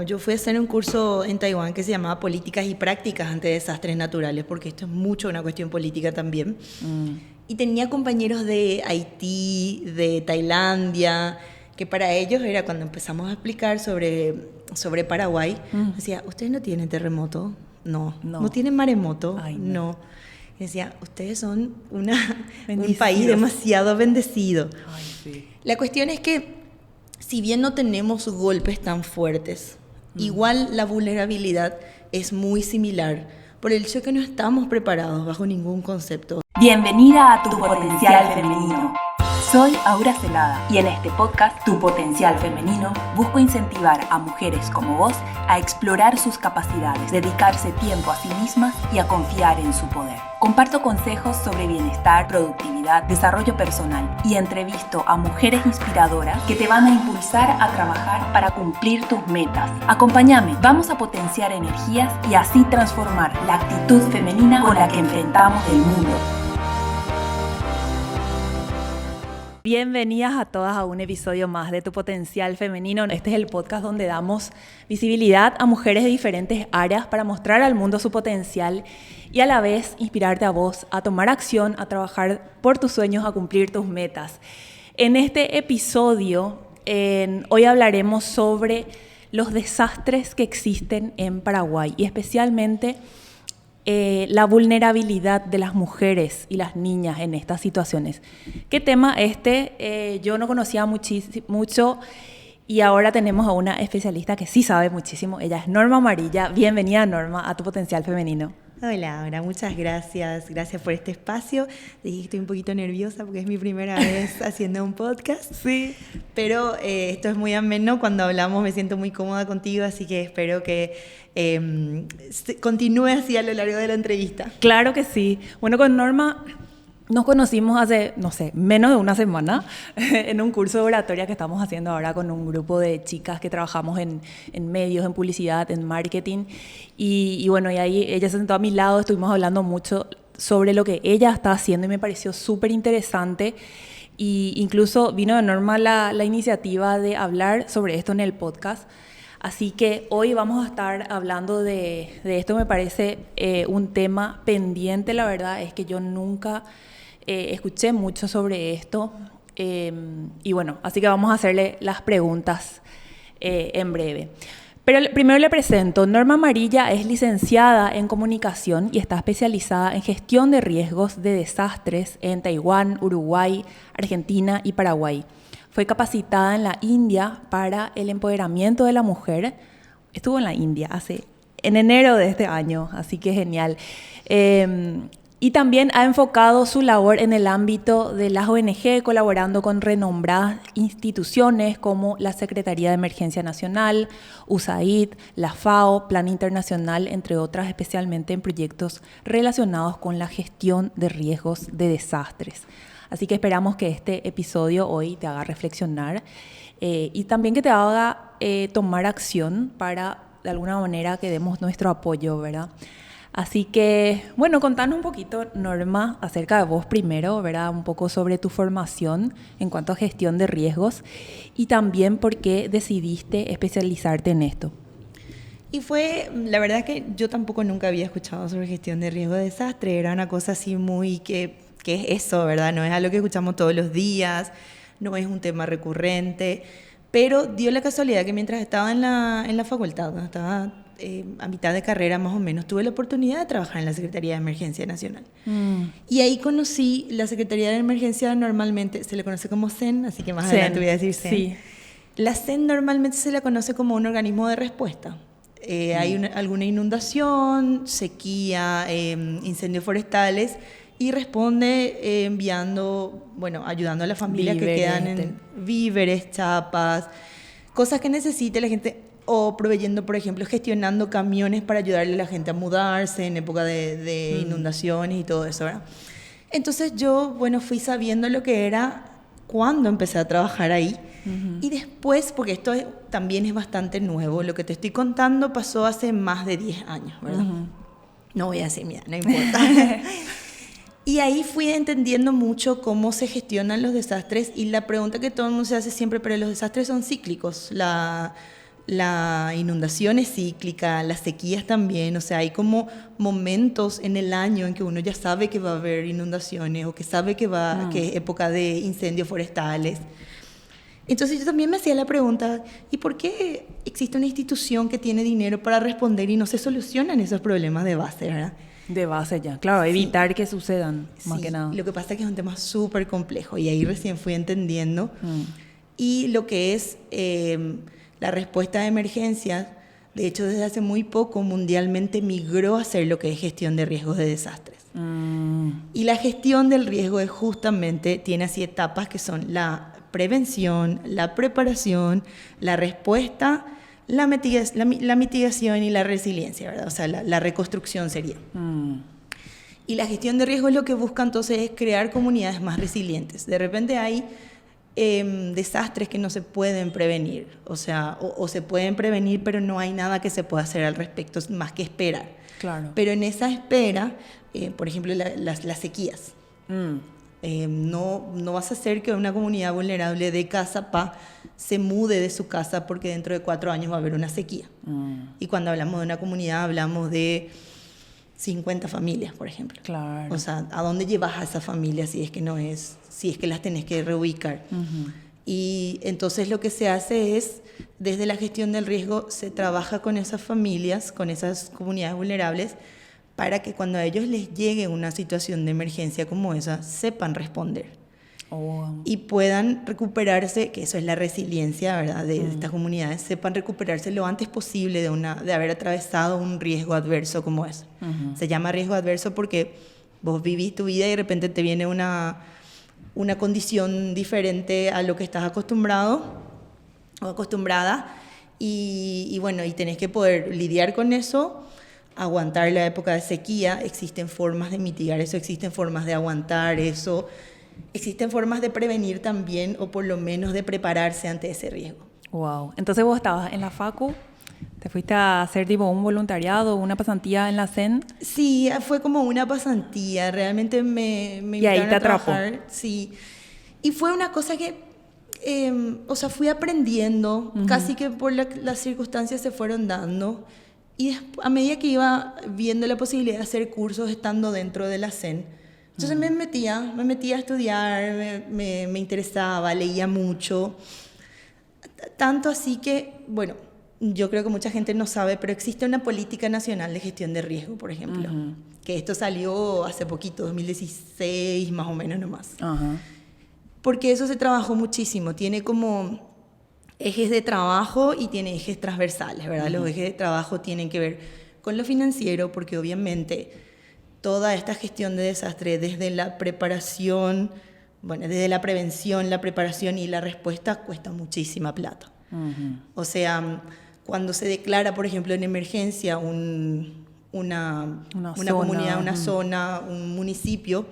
Yo fui a hacer un curso en Taiwán que se llamaba Políticas y Prácticas ante Desastres Naturales, porque esto es mucho una cuestión política también. Y tenía compañeros de Haití, de Tailandia, que para ellos era cuando empezamos a explicar sobre Paraguay, decía, ¿ustedes no tienen terremoto? No. ¿No tienen maremoto? Ay, No. Y decía, ustedes son un Bendecidos. país demasiado bendecido. Ay, sí. La cuestión es que, si bien no tenemos golpes tan fuertes, igual la vulnerabilidad es muy similar por el hecho de que no estamos preparados bajo ningún concepto. Bienvenida a Tu Potencial Femenino. Soy Aura Celada y en este podcast, Tu Potencial Femenino, busco incentivar a mujeres como vos a explorar sus capacidades, dedicarse tiempo a sí mismas y a confiar en su poder. Comparto consejos sobre bienestar, productividad, desarrollo personal y entrevisto a mujeres inspiradoras que te van a impulsar a trabajar para cumplir tus metas. Acompáñame, vamos a potenciar energías y así transformar la actitud femenina con la que enfrentamos el mundo. Bienvenidas a todas a un episodio más de Tu Potencial Femenino. Este es el podcast donde damos visibilidad a mujeres de diferentes áreas para mostrar al mundo su potencial y a la vez inspirarte a vos a tomar acción, a trabajar por tus sueños, a cumplir tus metas. En este episodio, hoy hablaremos sobre los desastres que existen en Paraguay y especialmente la vulnerabilidad de las mujeres y las niñas en estas situaciones. ¿Qué tema yo no conocía mucho y ahora tenemos a una especialista que sí sabe muchísimo. Ella es Norma Amarilla. Bienvenida, Norma, a Tu Potencial Femenino. Hola, Aura, muchas gracias. Gracias por este espacio. Dije que estoy un poquito nerviosa porque es mi primera vez haciendo un podcast. Sí. Pero esto es muy ameno. Cuando hablamos me siento muy cómoda contigo, así que espero que continúe así a lo largo de la entrevista. Claro que sí. Bueno, con Norma nos conocimos hace, menos de una semana en un curso de oratoria que estamos haciendo ahora con un grupo de chicas que trabajamos en medios, en publicidad, en marketing. Y bueno, y ahí ella se sentó a mi lado, estuvimos hablando mucho sobre lo que ella está haciendo y me pareció súper interesante. Y incluso vino de Norma la iniciativa de hablar sobre esto en el podcast. Así que hoy vamos a estar hablando de esto. Me parece un tema pendiente, la verdad es que yo nunca escuché mucho sobre esto. Y bueno, así que vamos a hacerle las preguntas en breve. Pero primero le presento, Norma Amarilla es licenciada en comunicación y está especializada en gestión de riesgos de desastres en Taiwán, Uruguay, Argentina y Paraguay. Fue capacitada en la India para el empoderamiento de la mujer. Estuvo en la India en enero de este año, así que genial. Y también ha enfocado su labor en el ámbito de las ONG, colaborando con renombradas instituciones como la Secretaría de Emergencia Nacional, USAID, la FAO, Plan Internacional, entre otras, especialmente en proyectos relacionados con la gestión de riesgos de desastres. Así que esperamos que este episodio hoy te haga reflexionar y también que te haga tomar acción para, de alguna manera, que demos nuestro apoyo, ¿verdad? Así que, bueno, contanos un poquito, Norma, acerca de vos primero, ¿verdad? Un poco sobre tu formación en cuanto a gestión de riesgos y también por qué decidiste especializarte en esto. Y la verdad que yo tampoco nunca había escuchado sobre gestión de riesgo de desastre. Era una cosa así muy que es eso, ¿verdad? No es algo que escuchamos todos los días, no es un tema recurrente, pero dio la casualidad que mientras estaba en la facultad, cuando estaba a mitad de carrera más o menos, tuve la oportunidad de trabajar en la Secretaría de Emergencia Nacional. Y ahí conocí la Secretaría de Emergencia, normalmente se le conoce como CEN, así que más adelante voy a decir CEN. Sí. La CEN normalmente se la conoce como un organismo de respuesta. Hay alguna inundación, sequía, incendios forestales, y responde ayudando a las familias que quedan en víveres, chapas, cosas que necesite la gente, o proveyendo, por ejemplo, gestionando camiones para ayudarle a la gente a mudarse en época de inundaciones y todo eso, ¿verdad? Entonces yo, fui sabiendo lo que era cuando empecé a trabajar ahí. Y después, porque esto también es bastante nuevo, lo que te estoy contando pasó hace más de 10 años, ¿verdad? No voy a decir, mira, no importa. Y ahí fui entendiendo mucho cómo se gestionan los desastres, y la pregunta que todo el mundo se hace siempre, pero los desastres son cíclicos. la inundación es cíclica, las sequías también, o sea, hay como momentos en el año en que uno ya sabe que va a haber inundaciones o que sabe que es época de incendios forestales. Entonces yo también me hacía la pregunta, ¿y por qué existe una institución que tiene dinero para responder y no se solucionan esos problemas de base, ¿verdad? De base ya, claro, evitar que sucedan, más que nada. Lo que pasa es que es un tema súper complejo y ahí recién fui entendiendo. Y lo que es la respuesta de emergencias, de hecho desde hace muy poco mundialmente migró a ser lo que es gestión de riesgos de desastres. Y la gestión del riesgo es justamente, tiene así etapas que son la prevención, la preparación, la respuesta, la mitigación y la resiliencia, ¿verdad? O sea, la reconstrucción sería. Y la gestión de riesgo es lo que busca entonces es crear comunidades más resilientes. De repente hay desastres que no se pueden prevenir, o sea, o se pueden prevenir, pero no hay nada que se pueda hacer al respecto, más que esperar. Claro. Pero en esa espera, por ejemplo, las sequías. No vas a hacer que una comunidad vulnerable de Cazapá se mude de su casa porque dentro de 4 años va a haber una sequía. Y cuando hablamos de una comunidad hablamos de 50 familias, por ejemplo. Claro. O sea, ¿a dónde llevas a esas familias si es que las tenés que reubicar? Y entonces lo que se hace es, desde la gestión del riesgo, se trabaja con esas familias, con esas comunidades vulnerables, para que cuando a ellos les llegue una situación de emergencia como esa, sepan responder. Y puedan recuperarse, que eso es la resiliencia, ¿verdad?, de estas comunidades, sepan recuperarse lo antes posible de haber atravesado un riesgo adverso como ese. Se llama riesgo adverso porque vos vivís tu vida y de repente te viene una condición diferente a lo que estás acostumbrado o acostumbrada y bueno, y tenés que poder lidiar con eso, aguantar la época de sequía. Existen formas de mitigar eso, existen formas de aguantar eso, existen formas de prevenir también, o por lo menos de prepararse ante ese riesgo. Wow. Entonces vos estabas en la facu, te fuiste a hacer tipo un voluntariado, una pasantía en la CEN. Sí, fue como una pasantía, realmente me y ahí invitaron te a atrapó. trabajar. Sí, y fue una cosa que, o sea, fui aprendiendo, casi que por las circunstancias se fueron dando. Y a medida que iba viendo la posibilidad de hacer cursos estando dentro de la CEN, entonces me metía a estudiar, me interesaba, leía mucho. Tanto así que, bueno, yo creo que mucha gente no sabe, pero existe una política nacional de gestión de riesgo, por ejemplo, que esto salió hace poquito, 2016 más o menos nomás. Porque eso se trabajó muchísimo, tiene como ejes de trabajo y tiene ejes transversales, ¿verdad? Los ejes de trabajo tienen que ver con lo financiero, porque obviamente toda esta gestión de desastre, desde la preparación, bueno, desde la prevención, la preparación y la respuesta, cuesta muchísima plata. O sea, cuando se declara, por ejemplo, en emergencia una comunidad, una zona, un municipio,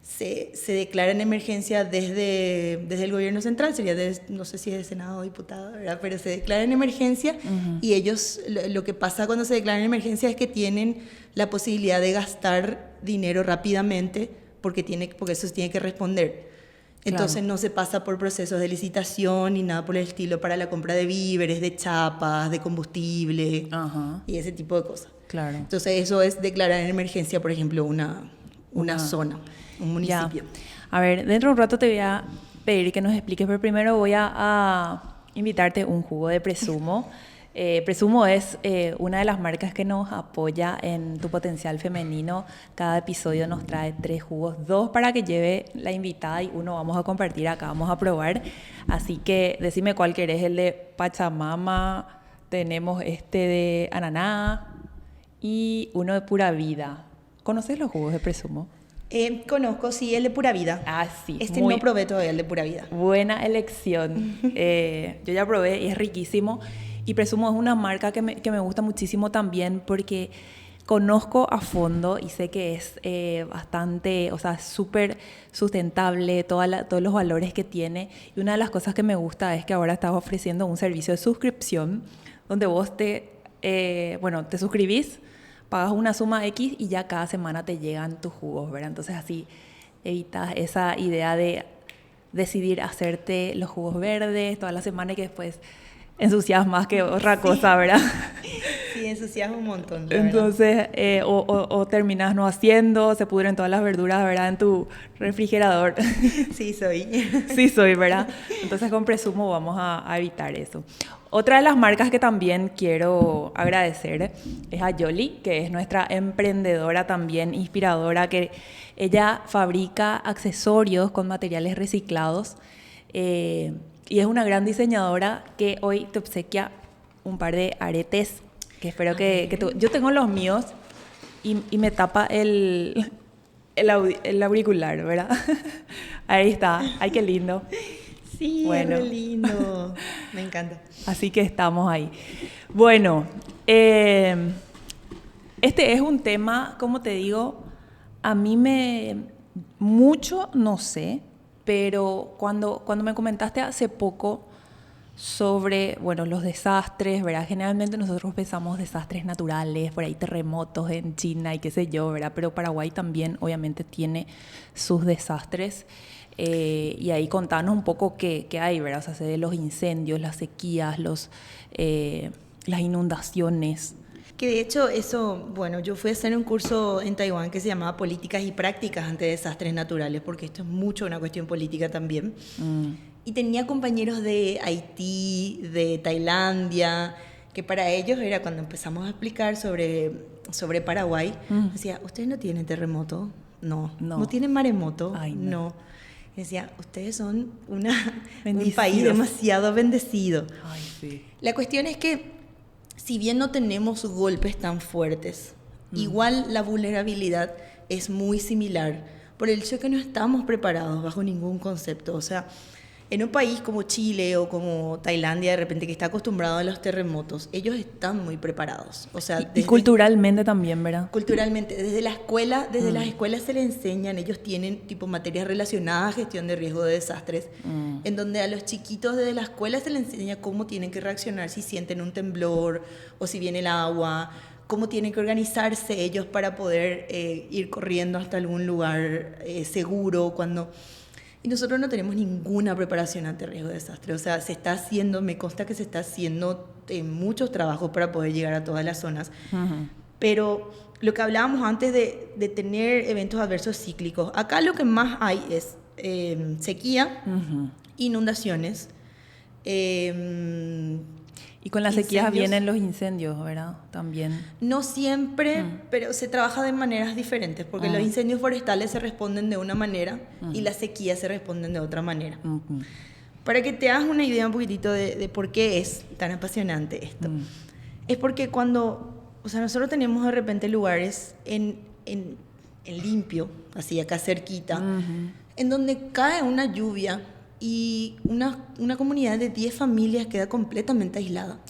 se declara en emergencia desde el gobierno central, sería no sé si es de Senado o diputado, ¿verdad? Pero se declara en emergencia y ellos, lo que pasa cuando se declara en emergencia es que tienen la posibilidad de gastar dinero rápidamente porque eso se tiene que responder. Entonces no se pasa por procesos de licitación ni nada por el estilo para la compra de víveres, de chapas, de combustible y ese tipo de cosas. Claro. Entonces eso es declarar en emergencia, por ejemplo, una zona, un municipio. Ya. A ver, dentro de un rato te voy a pedir que nos expliques, pero primero voy a invitarte un jugo de Presumo. Presumo es una de las marcas que nos apoya en Tu Potencial Femenino. Cada episodio nos trae 3 jugos, 2 para que lleve la invitada y 1 vamos a compartir acá, vamos a probar. Así que decime cuál querés, el de Pachamama, tenemos este de ananá y uno de Pura Vida. ¿Conoces los jugos de Presumo? Conozco, sí, el de Pura Vida. Ah, sí. No probé todavía el de Pura Vida. Buena elección. Yo ya probé y es riquísimo. Y Presumo es una marca que me gusta muchísimo también porque conozco a fondo y sé que es bastante, o sea, súper sustentable, todos los valores que tiene. Y una de las cosas que me gusta es que ahora estás ofreciendo un servicio de suscripción donde vos te suscribís, pagas una suma X y ya cada semana te llegan tus jugos, ¿verdad? Entonces así evitas esa idea de decidir hacerte los jugos verdes toda la semana y que después ensucias más que otra cosa, ¿verdad? Sí, ensuciasma un montón. Entonces, o terminas no haciendo, se pudren todas las verduras, ¿verdad? En tu refrigerador. Sí, soy. Sí, soy, ¿verdad? Entonces, con Presumo vamos a evitar eso. Otra de las marcas que también quiero agradecer es a Yoli, que es nuestra emprendedora también, inspiradora, que ella fabrica accesorios con materiales reciclados y es una gran diseñadora que hoy te obsequia un par de aretes que espero que tú... Yo tengo los míos y me tapa el auricular, ¿verdad? Ahí está. Ay, qué lindo. Sí, bueno. Es re lindo. Me encanta. Así que estamos ahí. Bueno, este es un tema, como te digo, a mí mucho no sé, pero cuando me comentaste hace poco sobre, bueno, los desastres, ¿verdad? Generalmente nosotros pensamos desastres naturales, por ahí terremotos en China y qué sé yo, ¿verdad? Pero Paraguay también obviamente tiene sus desastres. Y ahí contanos un poco qué hay, ¿verdad? O sea, se de los incendios, las sequías, las inundaciones. Que de hecho eso, bueno, yo fui a hacer un curso en Taiwán que se llamaba Políticas y Prácticas ante Desastres Naturales, porque esto es mucho una cuestión política también. Y tenía compañeros de Haití, de Tailandia, que para ellos era cuando empezamos a explicar sobre Paraguay, decía, ¿ustedes no tienen terremoto? No. ¿No tienen maremoto? Ay, no. Decía, ustedes son un país demasiado bendecido. Ay, sí. La cuestión es que, si bien no tenemos golpes tan fuertes, igual la vulnerabilidad es muy similar por el hecho de que no estamos preparados bajo ningún concepto. O sea, en un país como Chile o como Tailandia, de repente, que está acostumbrado a los terremotos, ellos están muy preparados. O sea, y culturalmente también, ¿verdad? Culturalmente, desde la escuela, las escuelas se les enseñan, ellos tienen tipo materias relacionadas a gestión de riesgo de desastres, en donde a los chiquitos desde la escuela se les enseña cómo tienen que reaccionar si sienten un temblor o si viene el agua, cómo tienen que organizarse ellos para poder ir corriendo hasta algún lugar seguro cuando... Y nosotros no tenemos ninguna preparación ante riesgo de desastre. O sea, me consta que se está haciendo muchos trabajos para poder llegar a todas las zonas. Pero lo que hablábamos antes de tener eventos adversos cíclicos, acá lo que más hay es sequía, inundaciones. Y con las sequías vienen los incendios, ¿verdad? También. No siempre, pero se trabaja de maneras diferentes, porque los incendios forestales se responden de una manera y las sequías se responden de otra manera. Para que te hagas una idea un poquitito de por qué es tan apasionante esto. Es porque o sea, nosotros tenemos de repente lugares en limpio, así acá cerquita, en donde cae una lluvia y una comunidad de 10 familias queda completamente aislada.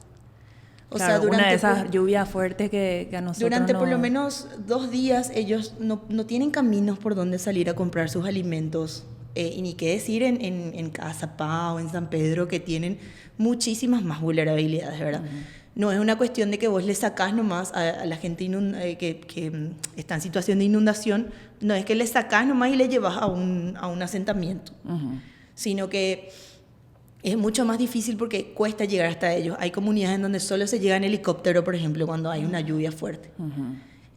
O sea, una de esas lluvias fuertes que a nosotros durante por lo menos 2 días ellos no tienen caminos por donde salir a comprar sus alimentos. Y ni qué decir en Cazapá o en San Pedro, que tienen muchísimas más vulnerabilidades, ¿verdad? No es una cuestión de que vos le sacás nomás a la gente que está en situación de inundación, no es que le sacás nomás y le llevas a un asentamiento. Sino que es mucho más difícil porque cuesta llegar hasta ellos. Hay comunidades en donde solo se llega en helicóptero, por ejemplo, cuando hay una lluvia fuerte.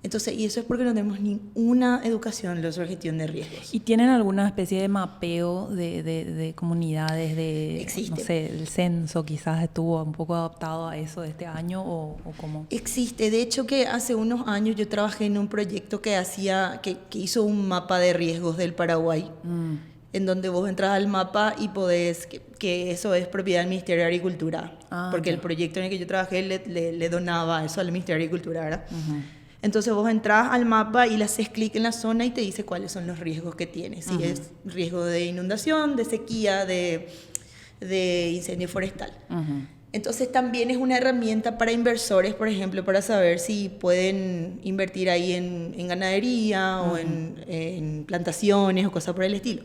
Entonces, y eso es porque no tenemos ninguna educación sobre gestión de riesgos. ¿Y tienen alguna especie de mapeo de comunidades? Existe. No sé, el censo quizás estuvo un poco adaptado a eso de este año o cómo. Existe. De hecho, que hace unos años yo trabajé en un proyecto que hizo un mapa de riesgos del Paraguay. En donde vos entras al mapa y podés, que eso es propiedad del Ministerio de Agricultura, porque el proyecto en el que yo trabajé le donaba eso al Ministerio de Agricultura, ¿verdad? Entonces vos entras al mapa y le haces clic en la zona y te dice cuáles son los riesgos que tienes, si es riesgo de inundación, de sequía, de incendio forestal. Entonces también es una herramienta para inversores, por ejemplo, para saber si pueden invertir ahí en ganadería o en plantaciones o cosas por el estilo.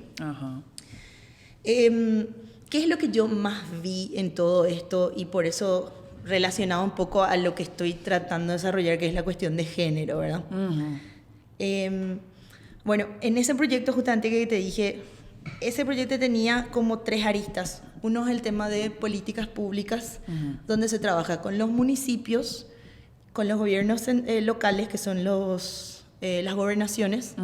¿Qué es lo que yo más vi en todo esto? Y por eso relacionado un poco a lo que estoy tratando de desarrollar, que es la cuestión de género, ¿verdad? Bueno, en ese proyecto justamente que te dije, ese proyecto tenía como 3 aristas. Uno es el tema de políticas públicas, donde se trabaja con los municipios, con los gobiernos locales, que son las gobernaciones,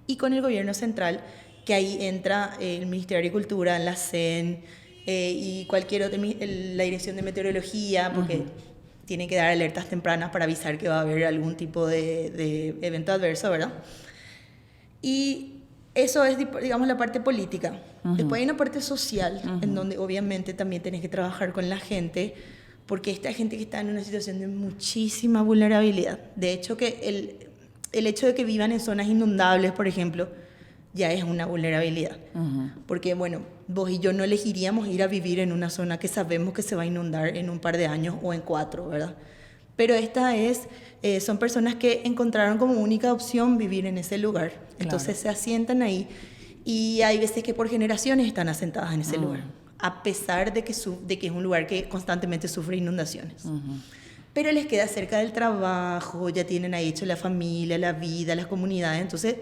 y con el gobierno central, que ahí entra el Ministerio de Agricultura, la CEN y cualquier otra, la Dirección de Meteorología, porque tiene que dar alertas tempranas para avisar que va a haber algún tipo de evento adverso, ¿verdad? Y eso es, digamos, la parte política. Después hay una parte social, en donde obviamente también tenés que trabajar con la gente, porque esta gente que está en una situación de muchísima vulnerabilidad. De hecho, que el hecho de que vivan en zonas inundables, por ejemplo, ya es una vulnerabilidad. Porque, bueno, vos y yo no elegiríamos ir a vivir en una zona que sabemos que se va a inundar en un par de años o en 4, ¿verdad? Pero son personas que encontraron como única opción vivir en ese lugar. Claro. Entonces se asientan ahí y hay veces que por generaciones están asentadas en ese lugar, a pesar de que es un lugar que constantemente sufre inundaciones. Pero les queda cerca del trabajo, ya tienen ahí hecho la familia, la vida, las comunidades, entonces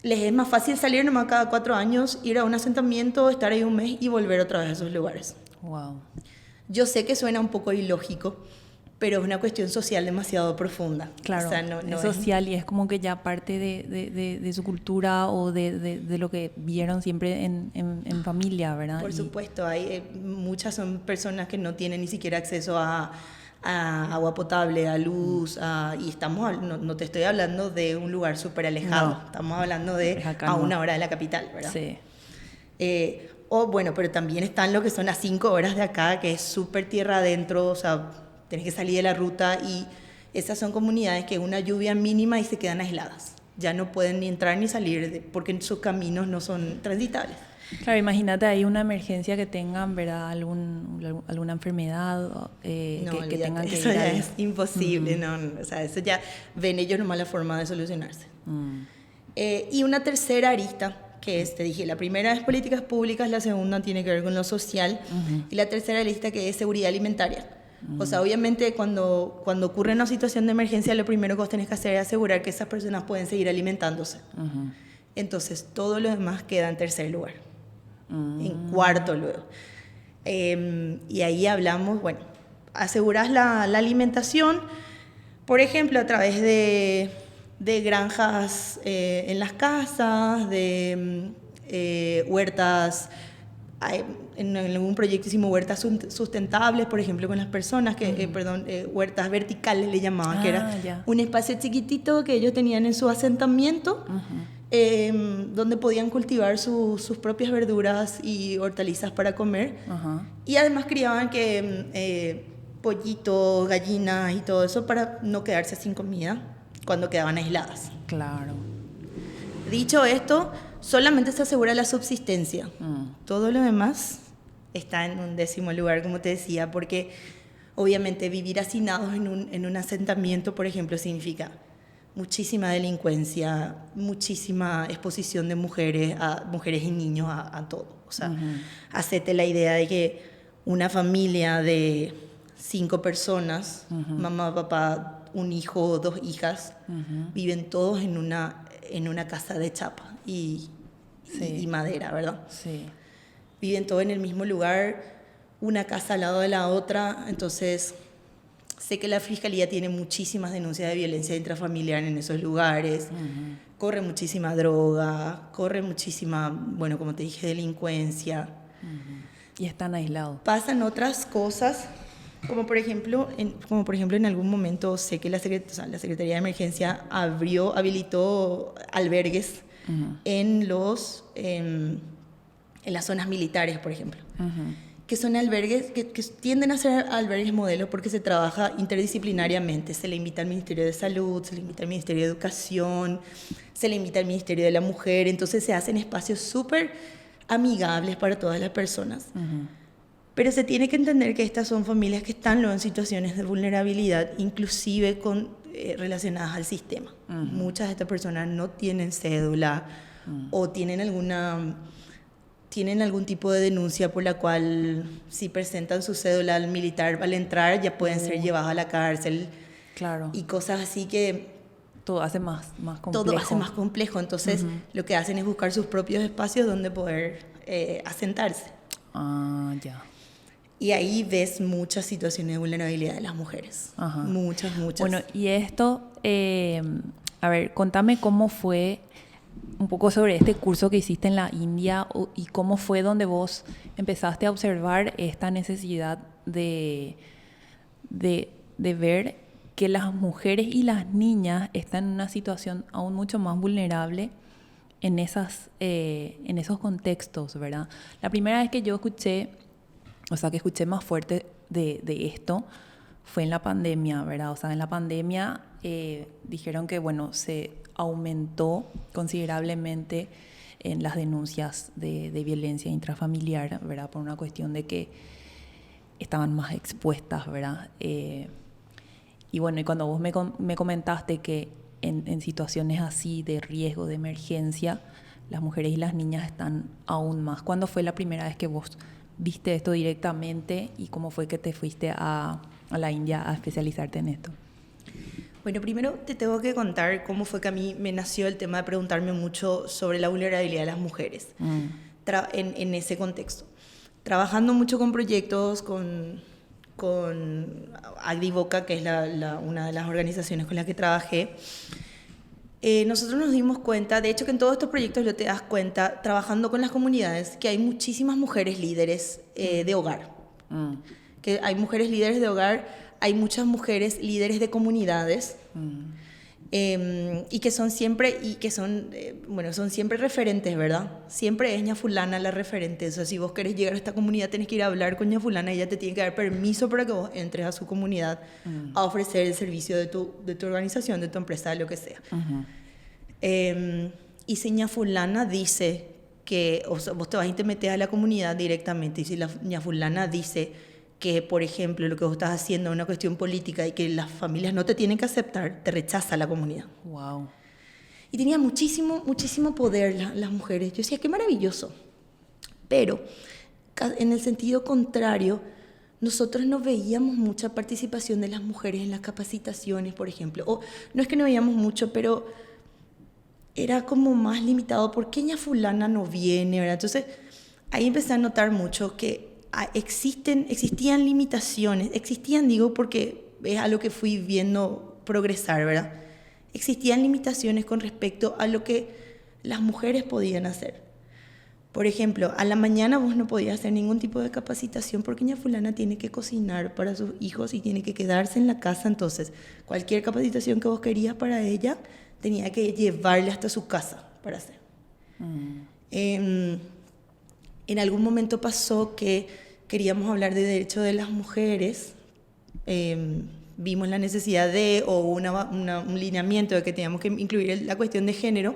les es más fácil salir nomás cada 4 años, ir a un asentamiento, estar ahí un mes y volver otra vez a esos lugares. Wow. Yo sé que suena un poco ilógico, pero es una cuestión social demasiado profunda. Claro, o sea, no es social y es como que ya parte de su cultura o de lo que vieron siempre en familia, ¿verdad? Por supuesto, muchas son personas que no tienen ni siquiera acceso a agua potable, a luz, y no te estoy hablando de un lugar súper alejado, no, estamos hablando de a 1 hora de la capital, ¿verdad? Sí. Bueno, pero también están lo que son a 5 horas de acá, que es súper tierra adentro, o sea, tenés que salir de la ruta, y esas son comunidades que una lluvia mínima y se quedan aisladas. Ya no pueden ni entrar ni salir porque sus caminos no son transitables. Claro, imagínate ahí una emergencia que tengan, ¿verdad? Alguna enfermedad que tengan que eso ir ya ahí. Es imposible, no, o sea, eso ya ven ellos nomás la forma de solucionarse. Y una tercera arista, que te dije, la primera es políticas públicas, la segunda tiene que ver con lo social, y la tercera lista que es seguridad alimentaria. O sea, obviamente cuando ocurre una situación de emergencia, lo primero que vos tenés que hacer es asegurar que esas personas pueden seguir alimentándose. Entonces, todo lo demás queda en tercer lugar. En cuarto luego. Y ahí hablamos, bueno, asegurás la alimentación, por ejemplo, a través de granjas en las casas, de huertas. En algún proyecto hicimos huertas sustentables, por ejemplo, con las personas, huertas verticales le llamaban, que era un espacio chiquitito que ellos tenían en su asentamiento, donde podían cultivar sus propias verduras y hortalizas para comer. Y además criaban pollitos, gallinas y todo eso para no quedarse sin comida cuando quedaban aisladas. Claro. Dicho esto, solamente se asegura la subsistencia. Todo lo demás está en un 10º lugar, como te decía, porque obviamente vivir hacinados en un asentamiento, por ejemplo, significa muchísima delincuencia, muchísima exposición de mujeres y niños a todo. O sea, hacete la idea de que una familia de 5 personas, mamá, papá, un hijo, 2 hijas, viven todos en una casa de chapa y madera, ¿verdad? Sí. Viven todos en el mismo lugar, una casa al lado de la otra. Entonces, sé que la Fiscalía tiene muchísimas denuncias de violencia intrafamiliar en esos lugares. Corre muchísima droga, corre muchísima, bueno, como te dije, delincuencia. Y están aislados. Pasan otras cosas, como por ejemplo en algún momento sé que la Secretaría de Emergencia habilitó albergues en las zonas militares, por ejemplo, que son albergues que tienden a ser albergues modelo porque se trabaja interdisciplinariamente. Se le invita al Ministerio de Salud, se le invita al Ministerio de Educación, se le invita al Ministerio de la Mujer, entonces se hacen espacios súper amigables para todas las personas. Pero se tiene que entender que estas son familias que están en situaciones de vulnerabilidad, inclusive relacionadas al sistema. Muchas de estas personas no tienen cédula o tienen algún tipo de denuncia por la cual, si presentan su cédula al militar al entrar, ya pueden ser llevados a la cárcel. Claro. Y cosas así que todo hace más complejo. Todo hace más complejo. Entonces, lo que hacen es buscar sus propios espacios donde poder asentarse. Ah, ya. Y ahí ves muchas situaciones de vulnerabilidad de las mujeres. Ajá. Muchas. Bueno, y esto, a ver, contame cómo fue un poco sobre este curso que hiciste en la India y cómo fue donde vos empezaste a observar esta necesidad de ver que las mujeres y las niñas están en una situación aún mucho más vulnerable en esos contextos, ¿verdad? La primera vez que yo escuché, o sea, que escuché más fuerte de esto fue en la pandemia, ¿verdad? O sea, en la pandemia dijeron que, bueno, se aumentó considerablemente en las denuncias de violencia intrafamiliar, ¿verdad? Por una cuestión de que estaban más expuestas, ¿verdad? Y bueno, y cuando vos me comentaste que en situaciones así de riesgo, de emergencia, las mujeres y las niñas están aún más. ¿Cuándo fue la primera vez que vos viste esto directamente y cómo fue que te fuiste a la India a especializarte en esto? Bueno, primero te tengo que contar cómo fue que a mí me nació el tema de preguntarme mucho sobre la vulnerabilidad de las mujeres en ese contexto. Trabajando mucho con proyectos, con Agriboca, que es una de las organizaciones con las que trabajé, nosotros nos dimos cuenta, de hecho que en todos estos proyectos lo te das cuenta, trabajando con las comunidades, que hay muchísimas mujeres líderes de hogar. Que hay mujeres líderes de hogar, hay muchas mujeres líderes de comunidades, y que son siempre, son siempre referentes, ¿verdad? Siempre es ña fulana la referente. O sea, si vos querés llegar a esta comunidad, tenés que ir a hablar con ña fulana, ella te tiene que dar permiso para que vos entres a su comunidad a ofrecer el servicio de tu organización, de tu empresa, de lo que sea. Y si ña fulana dice que, o sea, vos te vas y te metes a la comunidad directamente, y si la ña fulana dice que, por ejemplo, lo que vos estás haciendo es una cuestión política y que las familias no te tienen que aceptar, te rechaza la comunidad. Wow. Y tenía muchísimo poder las mujeres. Yo decía, qué maravilloso. Pero, en el sentido contrario, nosotros no veíamos mucha participación de las mujeres en las capacitaciones, por ejemplo. O no es que no veíamos mucho, pero era como más limitado. ¿Por qué ña fulana no viene, verdad? Entonces, ahí empecé a notar mucho que existían limitaciones, digo porque es algo que fui viendo progresar, ¿verdad? Existían limitaciones con respecto a lo que las mujeres podían hacer. Por ejemplo, a la mañana vos no podías hacer ningún tipo de capacitación porque ña fulana tiene que cocinar para sus hijos y tiene que quedarse en la casa, entonces cualquier capacitación que vos querías para ella tenía que llevarle hasta su casa para hacer. En algún momento pasó que queríamos hablar de derechos de las mujeres, vimos la necesidad o un lineamiento de que teníamos que incluir la cuestión de género,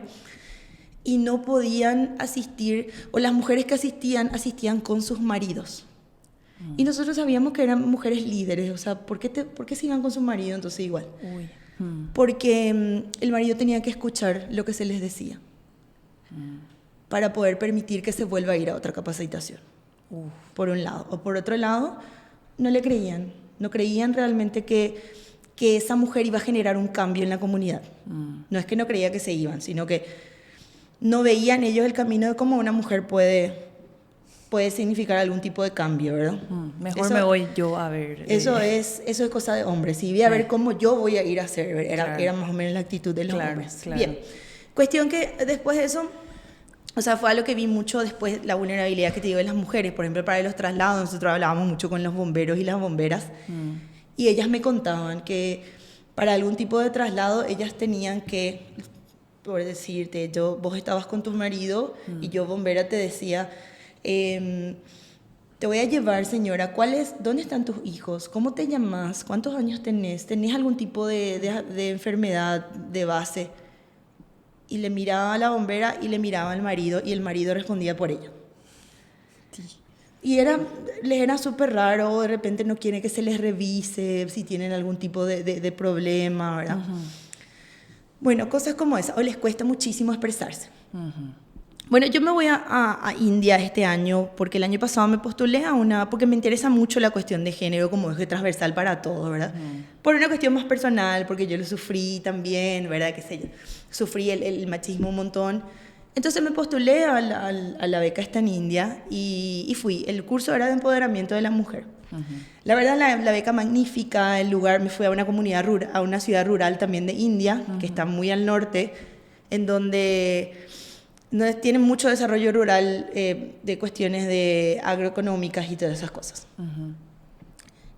y no podían asistir, o las mujeres que asistían con sus maridos. Y nosotros sabíamos que eran mujeres líderes, o sea, ¿por qué se iban con su marido entonces igual? Porque el marido tenía que escuchar lo que se les decía para poder permitir que se vuelva a ir a otra capacitación, por un lado. O por otro lado, no le creían. No creían realmente que esa mujer iba a generar un cambio en la comunidad. No es que no creía que se iban, sino que no veían ellos el camino de cómo una mujer puede significar algún tipo de cambio, ¿verdad? Mejor me voy yo a ver. Eso es cosa de hombres. Y voy a ver cómo yo voy a ir a hacer. Era más o menos la actitud de los hombres. Claro. Bien. Cuestión que después de eso, o sea, fue algo que vi mucho después, la vulnerabilidad que te digo de las mujeres. Por ejemplo, para los traslados, nosotros hablábamos mucho con los bomberos y las bomberas. Y ellas me contaban que para algún tipo de traslado, ellas tenían que, por decirte, vos estabas con tu marido y yo, bombera, te decía, te voy a llevar, señora, ¿dónde están tus hijos? ¿Cómo te llamas? ¿Cuántos años tenés? ¿Tenés algún tipo de enfermedad de base? Y le miraba a la bombera y le miraba al marido, y el marido respondía por ella. Sí. Y les era súper raro, de repente no quieren que se les revise si tienen algún tipo de problema, ¿verdad? Bueno, cosas como esa, o les cuesta muchísimo expresarse. Bueno, yo me voy a India este año porque el año pasado me postulé porque me interesa mucho la cuestión de género como eje transversal para todo, ¿verdad? Por una cuestión más personal, porque yo lo sufrí también, ¿verdad? Qué sé yo, sufrí el machismo un montón. Entonces me postulé a la beca esta en India y fui. El curso era de empoderamiento de la mujer. La verdad, la beca magnífica, el lugar, me fui a una comunidad rural, a una ciudad rural también de India, que está muy al norte, en donde tienen mucho desarrollo rural de cuestiones de agroeconómicas y todas esas cosas.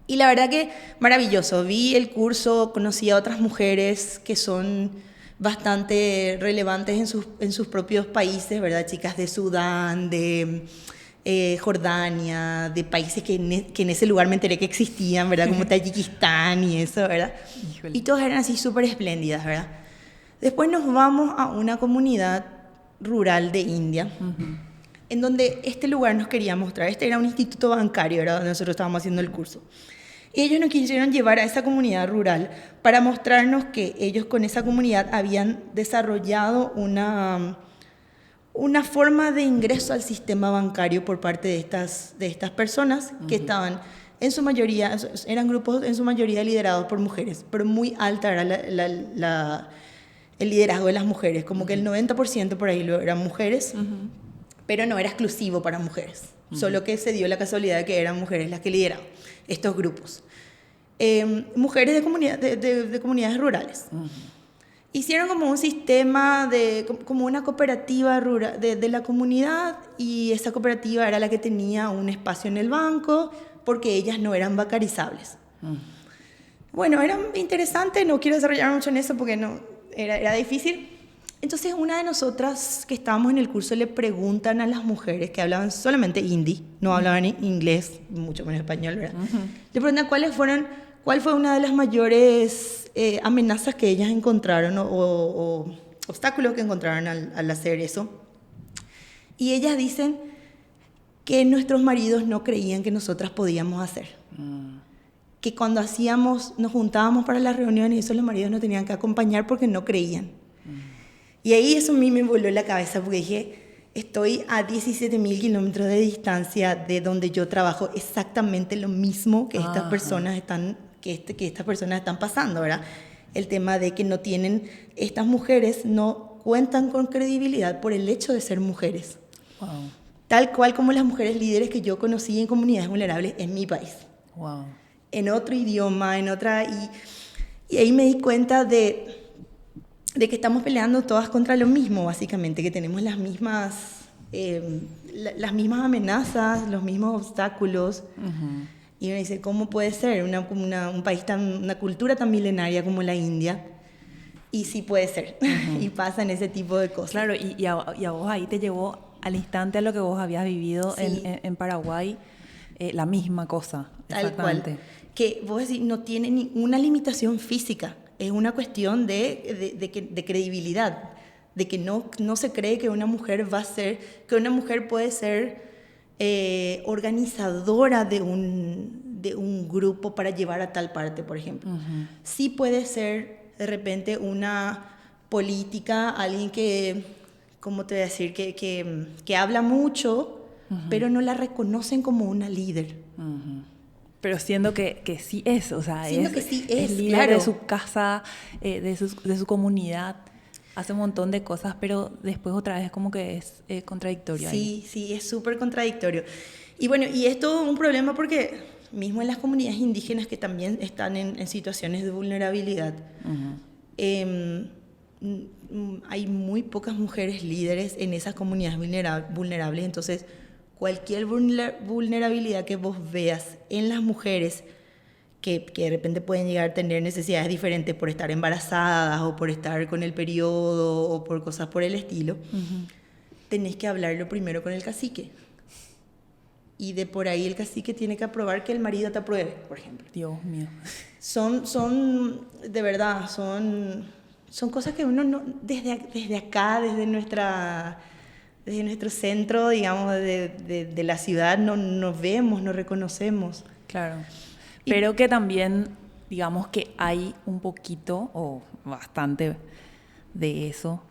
Y la verdad que maravilloso. Vi el curso, conocí a otras mujeres que son bastante relevantes en sus propios países, ¿verdad? Chicas de Sudán, de Jordania, de países que en ese lugar me enteré que existían, ¿verdad? Como Tayikistán y eso, ¿verdad? Híjole. Y todas eran así súper espléndidas, ¿verdad? Después nos vamos a una comunidad rural de India, en donde este lugar nos quería mostrar. Este era un instituto bancario, ¿verdad? Donde nosotros estábamos haciendo el curso. Y ellos nos quisieron llevar a esa comunidad rural para mostrarnos que ellos con esa comunidad habían desarrollado una forma de ingreso al sistema bancario por parte de estas personas que estaban, en su mayoría, eran grupos en su mayoría liderados por mujeres, pero muy alta era el liderazgo de las mujeres, como que el 90% por ahí eran mujeres, pero no era exclusivo para mujeres, solo que se dio la casualidad de que eran mujeres las que lideraban estos grupos. Mujeres de comunidades rurales. Hicieron como un sistema, como una cooperativa rural de la comunidad, y esa cooperativa era la que tenía un espacio en el banco porque ellas no eran bancarizables. Bueno, era interesante, no quiero desarrollar mucho en eso porque no, era difícil. Entonces una de nosotras que estábamos en el curso le preguntan a las mujeres que hablaban solamente hindi, no hablaban inglés, mucho menos español, ¿verdad? Le preguntan cuál fue una de las mayores amenazas que ellas encontraron o obstáculos que encontraron al hacer eso. Y ellas dicen que nuestros maridos no creían que nosotras podíamos hacer. Que cuando nos juntábamos para las reuniones, y eso los maridos nos tenían que acompañar porque no creían. Y ahí eso a mí me voló la cabeza porque dije, estoy a 17.000 kilómetros de distancia de donde yo trabajo, exactamente lo mismo que estas personas están pasando, ¿verdad? El tema de que estas mujeres no cuentan con credibilidad por el hecho de ser mujeres. Wow. Tal cual como las mujeres líderes que yo conocí en comunidades vulnerables en mi país. Wow. En otro idioma, y ahí me di cuenta de que estamos peleando todas contra lo mismo, básicamente, que tenemos las mismas amenazas, los mismos obstáculos. Y uno dice, ¿cómo puede ser un país una cultura tan milenaria como la India? Y sí puede ser, y pasan ese tipo de cosas. Claro, y a vos ahí te llevó al instante a lo que vos habías vivido sí. en Paraguay, la misma cosa. Tal cual. Que vos decís, no tiene ninguna limitación física. Es una cuestión de credibilidad, de que no se cree que una mujer puede ser organizadora de un grupo para llevar a tal parte, por ejemplo. Sí puede ser de repente una política, alguien que, ¿cómo te voy a decir? Que habla mucho, pero no la reconocen como una líder. Pero siendo que sí es, o sea, es líder claro. de su casa, de su comunidad, hace un montón de cosas, pero después otra vez como que es contradictorio. Sí, es súper contradictorio. Y bueno, y es todo un problema porque mismo en las comunidades indígenas que también están en situaciones de vulnerabilidad, hay muy pocas mujeres líderes en esas comunidades vulnerables, entonces cualquier vulnerabilidad que vos veas en las mujeres que de repente pueden llegar a tener necesidades diferentes por estar embarazadas o por estar con el periodo o por cosas por el estilo, tenés que hablarlo primero con el cacique. Y de por ahí el cacique tiene que aprobar que el marido te apruebe, por ejemplo. Dios mío. De verdad, son cosas que uno no, desde acá, desde nuestro centro, digamos, de la ciudad, no vemos, no reconocemos. Claro. Pero que también, digamos que hay un poquito o bastante de eso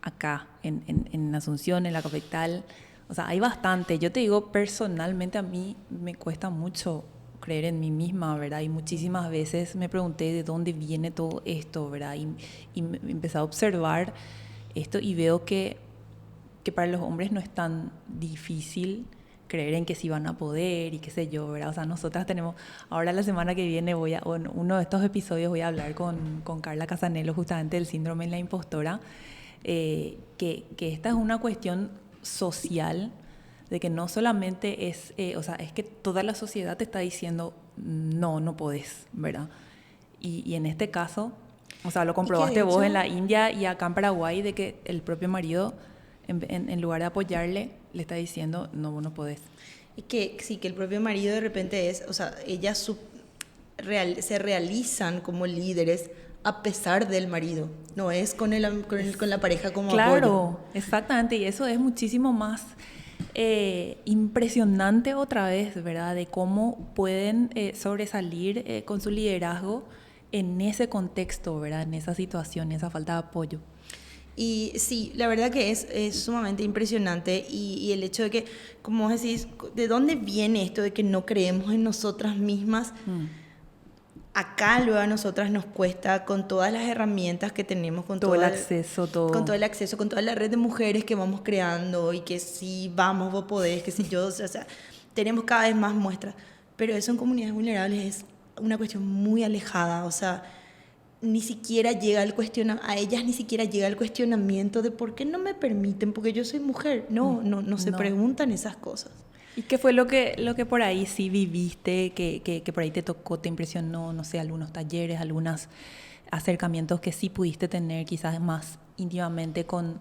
acá, en Asunción, en la capital. O sea, hay bastante. Yo te digo, personalmente a mí me cuesta mucho creer en mí misma, ¿verdad? Y muchísimas veces me pregunté de dónde viene todo esto, ¿verdad? Y me empecé a observar esto y veo que para los hombres no es tan difícil creer en que sí van a poder y qué sé yo, ¿verdad? O sea, nosotras tenemos, ahora la semana que viene en uno de estos episodios voy a hablar con Carla Casanelo justamente del síndrome de la impostora, que esta es una cuestión social, de que no solamente es, o sea, es que toda la sociedad te está diciendo, no podés, ¿verdad? Y en este caso, o sea, lo comprobaste vos en la India y acá en Paraguay, de que el propio marido, en lugar de apoyarle, le está diciendo, no, vos no podés. Y que sí, que el propio marido de repente es, o sea, ellas se realizan como líderes a pesar del marido, no es con la pareja como apoyo. Claro, exactamente, y eso es muchísimo más impresionante otra vez, ¿verdad? De cómo pueden sobresalir con su liderazgo en ese contexto, ¿verdad? En esa situación, esa falta de apoyo. Y sí, la verdad que es sumamente impresionante y el hecho de que, como vos decís, ¿de dónde viene esto de que no creemos en nosotras mismas? Acá luego a nosotras nos cuesta, con todas las herramientas que tenemos, con todo el acceso, con todo el acceso, con toda la red de mujeres que vamos creando y que sí, vamos, vos podés, que si yo, o sea, tenemos cada vez más muestras, pero eso en comunidades vulnerables es una cuestión muy alejada, o sea, ni siquiera llega a ellas ni siquiera llega el cuestionamiento de por qué no me permiten, porque yo soy mujer, no se preguntan esas cosas. ¿Y qué fue lo que por ahí sí viviste, que por ahí te tocó, te impresionó, no sé, algunos talleres, algunos acercamientos que sí pudiste tener quizás más íntimamente con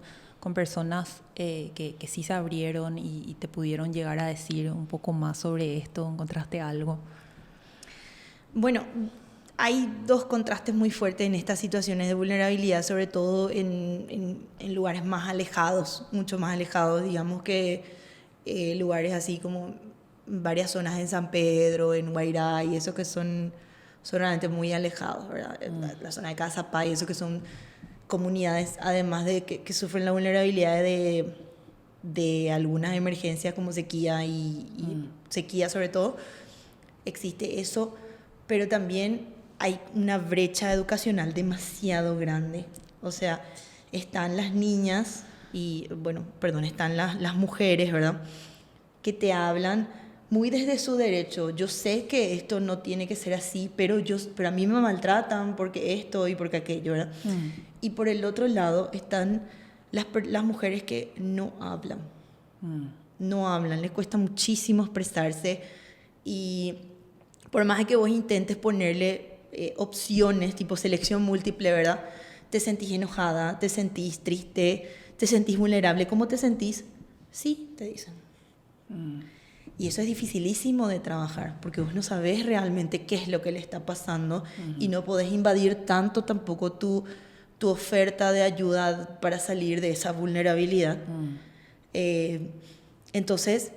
personas que sí se abrieron y te pudieron llegar a decir un poco más sobre esto? ¿Encontraste algo? Bueno, hay dos contrastes muy fuertes en estas situaciones de vulnerabilidad, sobre todo en lugares más alejados, mucho más alejados, digamos que lugares así como varias zonas en San Pedro, en Guairá, y eso que son realmente muy alejados, ¿verdad? La zona de Cazapá y eso que son comunidades, además de que sufren la vulnerabilidad de algunas emergencias como sequía y sequía sobre todo, existe eso, pero también hay una brecha educacional demasiado grande. O sea, están las niñas están las mujeres, ¿verdad? Que te hablan muy desde su derecho. Yo sé que esto no tiene que ser así, pero a mí me maltratan porque esto y porque aquello, ¿verdad? Y por el otro lado están las mujeres que no hablan. No hablan, les cuesta muchísimo expresarse y por más que vos intentes ponerle opciones tipo selección múltiple, ¿verdad? Te sentís enojada, te sentís triste, te sentís vulnerable. ¿Cómo te sentís? Sí, te dicen. Y eso es dificilísimo de trabajar, porque vos no sabés realmente qué es lo que le está pasando y no podés invadir tanto tampoco tu oferta de ayuda para salir de esa vulnerabilidad. Entonces,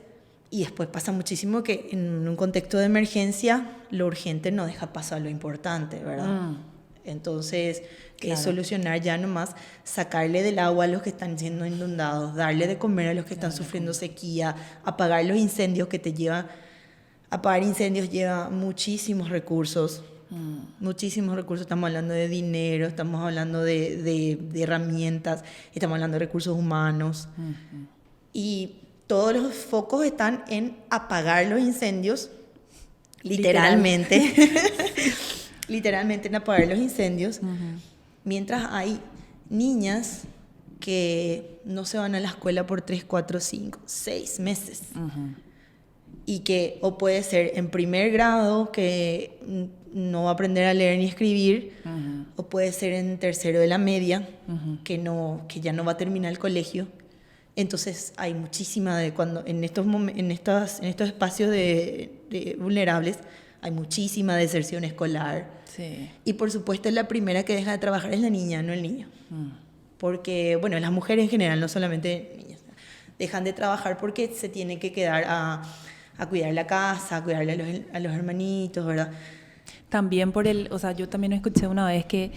y después pasa muchísimo que en un contexto de emergencia lo urgente no deja pasar lo importante, ¿verdad? Entonces, claro, solucionar ya nomás, sacarle del agua a los que están siendo inundados, darle de comer a los que están sufriendo sequía, apagar los incendios que te llevan. Apagar incendios lleva muchísimos recursos, muchísimos recursos. Estamos hablando de dinero, estamos hablando de herramientas, estamos hablando de recursos humanos. Y todos los focos están en apagar los incendios, literalmente. Literalmente en apagar los incendios, mientras hay niñas que no se van a la escuela por 3, 4, 5, 6 meses. Y que o puede ser en primer grado, que no va a aprender a leer ni escribir, o puede ser en tercero de la media, que ya no va a terminar el colegio. Entonces hay muchísima en estos espacios de vulnerables hay muchísima deserción escolar. Sí. Y por supuesto la primera que deja de trabajar es la niña, no el niño. Porque, bueno, las mujeres en general, no solamente niñas, dejan de trabajar porque se tienen que quedar a cuidar la casa, a cuidarle a los hermanitos, ¿verdad? También o sea, yo también escuché una vez que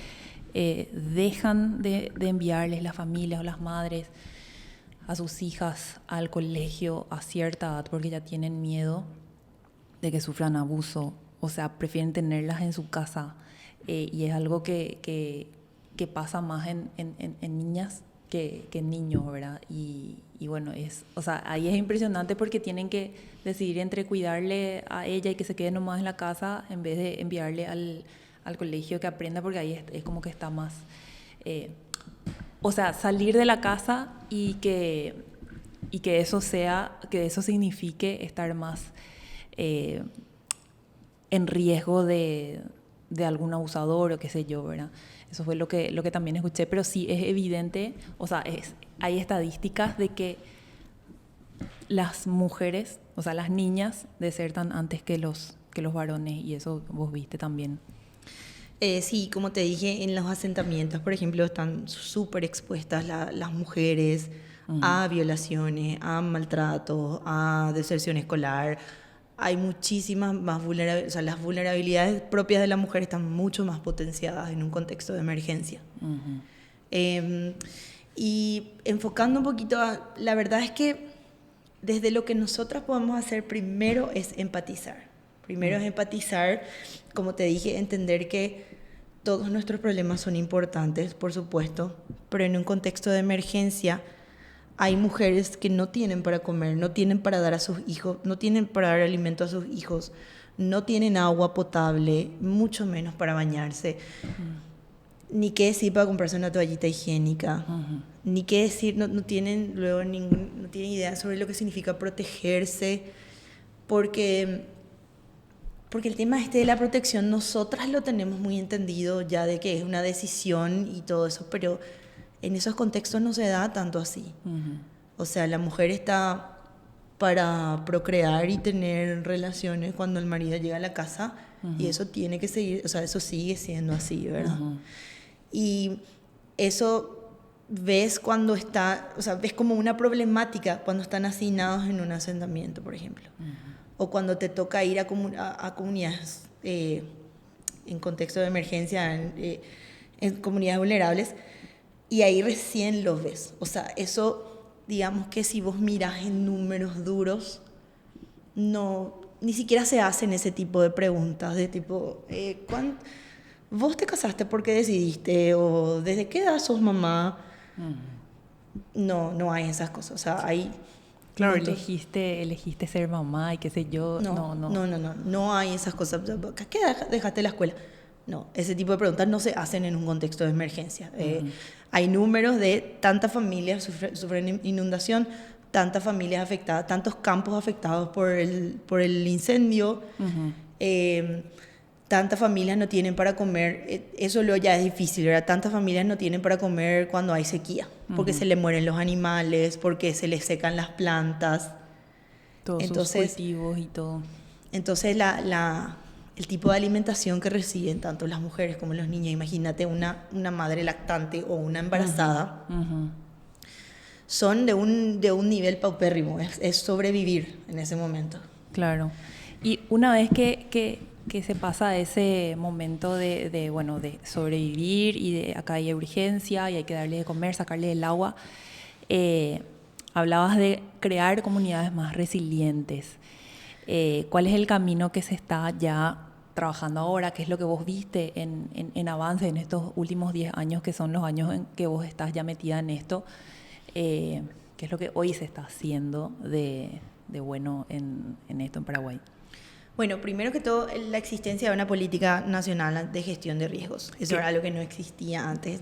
dejan de enviarles las familias o las madres a sus hijas al colegio a cierta edad porque ya tienen miedo de que sufran abuso, o sea, prefieren tenerlas en su casa, y es algo que pasa más en niñas que en niños, ¿verdad? Y bueno, o sea, ahí es impresionante porque tienen que decidir entre cuidarle a ella y que se quede nomás en la casa en vez de enviarle al colegio que aprenda, porque ahí es como que está más... o sea, salir de la casa y que eso signifique estar más en riesgo de algún abusador o qué sé yo, ¿verdad? Eso fue lo que también escuché, pero sí es evidente, o sea, hay estadísticas de que las mujeres, o sea, las niñas desertan antes que los varones, y eso vos viste también. Sí, como te dije, en los asentamientos, por ejemplo, están súper expuestas las mujeres a violaciones, a maltratos, a deserción escolar. Hay muchísimas más vulnerabilidades, o sea, las vulnerabilidades propias de la mujer están mucho más potenciadas en un contexto de emergencia. Y enfocando un poquito, la verdad es que desde lo que nosotras podemos hacer primero es empatizar. Primero es empatizar, como te dije, entender que todos nuestros problemas son importantes, por supuesto, pero en un contexto de emergencia hay mujeres que no tienen para comer, no tienen para dar a sus hijos, no tienen para dar alimento a sus hijos, no tienen agua potable, mucho menos para bañarse, ni qué decir para comprarse una toallita higiénica, ni qué decir, no tienen luego no tienen idea sobre lo que significa protegerse, porque el tema de la protección nosotras lo tenemos muy entendido ya de que es una decisión y todo eso, pero en esos contextos no se da tanto así. O sea, la mujer está para procrear y tener relaciones cuando el marido llega a la casa, y eso tiene que seguir, o sea, eso sigue siendo así, ¿verdad? Y eso ves cuando está, o sea, ves como una problemática cuando están hacinados en un asentamiento, por ejemplo. O cuando te toca ir a comunidades en contexto de emergencia, en comunidades vulnerables, y ahí recién lo ves. O sea, eso, digamos que si vos miras en números duros, ni siquiera se hacen ese tipo de preguntas, de tipo, ¿vos te casaste porque decidiste? ¿O desde qué edad sos mamá? No hay esas cosas. O sea, hay... Claro, elegiste ser mamá y qué sé yo. No hay esas cosas. ¿A qué edad dejaste la escuela? No, ese tipo de preguntas no se hacen en un contexto de emergencia. Hay números de tantas familias sufren inundación, tantas familias afectadas, tantos campos afectados por el incendio, tantas familias no tienen para comer. Eso luego ya es difícil, ¿verdad? Tantas familias no tienen para comer cuando hay sequía, porque se les mueren los animales, porque se les secan las plantas. Todos sus cultivos y todo. Entonces, el tipo de alimentación que reciben tanto las mujeres como los niños, imagínate una madre lactante o una embarazada, son de un nivel paupérrimo, es sobrevivir en ese momento. Claro. Y una vez que se pasa ese momento de sobrevivir y de acá hay urgencia y hay que darle de comer, sacarle el agua, hablabas de crear comunidades más resilientes. ¿Cuál es el camino que se está ya trabajando ahora? ¿Qué es lo que vos viste en avance en estos últimos 10 años, que son los años en que vos estás ya metida en esto? ¿Qué es lo que hoy se está haciendo de bueno en esto en Paraguay? Bueno, primero que todo, la existencia de una política nacional de gestión de riesgos. Eso era algo que no existía antes.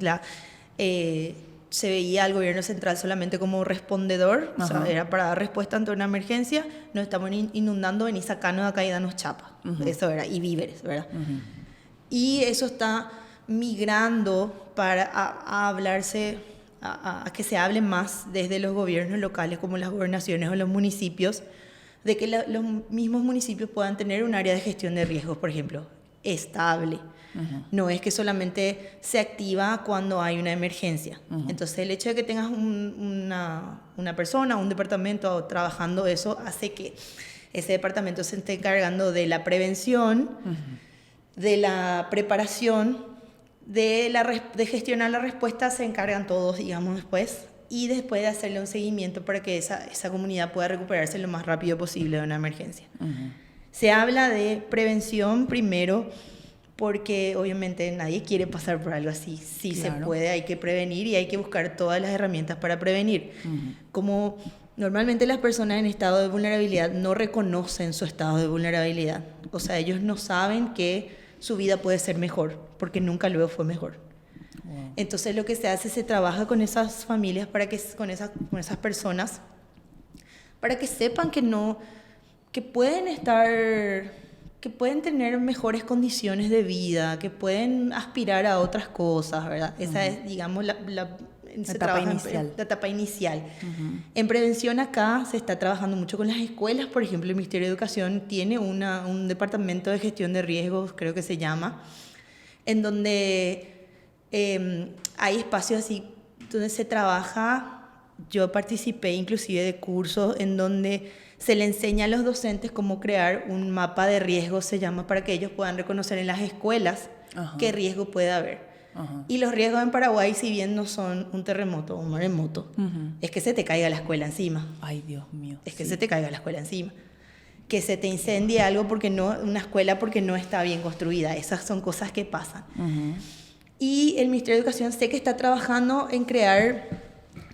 Se veía al gobierno central solamente como respondedor, o sea, era para dar respuesta ante una emergencia. Nos estamos inundando, vení, sacanos de acá y danos chapa. Eso era, y víveres, ¿verdad? Y eso está migrando a hablarse, a que se hable más desde los gobiernos locales, como las gobernaciones o los municipios, de que los mismos municipios puedan tener un área de gestión de riesgos, por ejemplo, estable. No es que solamente se activa cuando hay una emergencia. Entonces, el hecho de que tengas una persona, un departamento trabajando eso, hace que ese departamento se esté encargando de la prevención, de la preparación, de gestionar la respuesta se encargan todos, digamos, después. Y después de hacerle un seguimiento para que esa comunidad pueda recuperarse lo más rápido posible de una emergencia. Se habla de prevención primero, porque obviamente nadie quiere pasar por algo así. Sí, claro, se puede, hay que prevenir y hay que buscar todas las herramientas para prevenir. Como normalmente las personas en estado de vulnerabilidad no reconocen su estado de vulnerabilidad. O sea, ellos no saben que su vida puede ser mejor, porque nunca luego fue mejor. Wow. Entonces lo que se hace, se trabaja con esas familias, con esas personas, para que sepan que pueden tener mejores condiciones de vida, que pueden aspirar a otras cosas, ¿verdad? Esa es, digamos, la etapa inicial. En prevención acá se está trabajando mucho con las escuelas. Por ejemplo, el Ministerio de Educación tiene un departamento de gestión de riesgos, creo que se llama, en donde hay espacios así donde se trabaja. Yo participé inclusive de cursos en donde se le enseña a los docentes cómo crear un mapa de riesgos, se llama, para que ellos puedan reconocer en las escuelas qué riesgo puede haber. Y los riesgos en Paraguay, si bien no son un terremoto o un maremoto, es que se te caiga la escuela encima. Ay, Dios mío. Es que se te caiga la escuela encima. Que se te incendie algo una escuela porque no está bien construida. Esas son cosas que pasan. Y el Ministerio de Educación sé que está trabajando en crear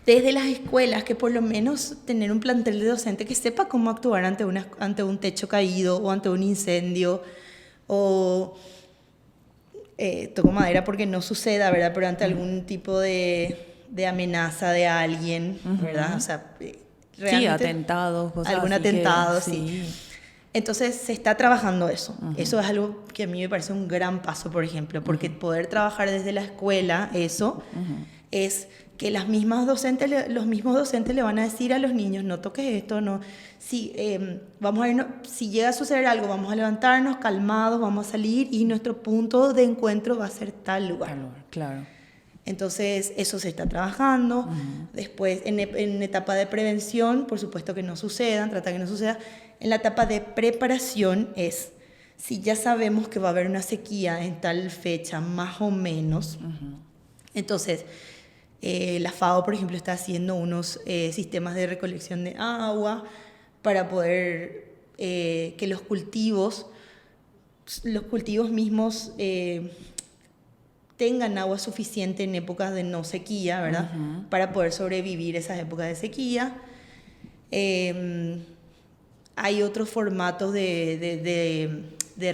desde las escuelas, que por lo menos tener un plantel de docentes que sepa cómo actuar ante un techo caído o ante un incendio, o toco madera porque no suceda, ¿verdad? Pero ante algún tipo de amenaza de alguien, ¿verdad? O sea, realmente, sí, atentados, cosas algún así atentado, sí. Entonces se está trabajando eso. Eso es algo que a mí me parece un gran paso, por ejemplo, porque poder trabajar desde la escuela, eso es que los mismos docentes le van a decir a los niños: no toques esto, no. Si llega a suceder algo, vamos a levantarnos calmados, vamos a salir y nuestro punto de encuentro va a ser tal lugar. Claro. Entonces eso se está trabajando. Después en etapa de prevención, por supuesto que no sucedan, trata que no suceda. En la etapa de preparación es, si ya sabemos que va a haber una sequía en tal fecha, más o menos, entonces la FAO, por ejemplo, está haciendo unos sistemas de recolección de agua para poder que los cultivos mismos tengan agua suficiente en épocas de no sequía, ¿verdad? Para poder sobrevivir esas épocas de sequía. Hay otros formatos de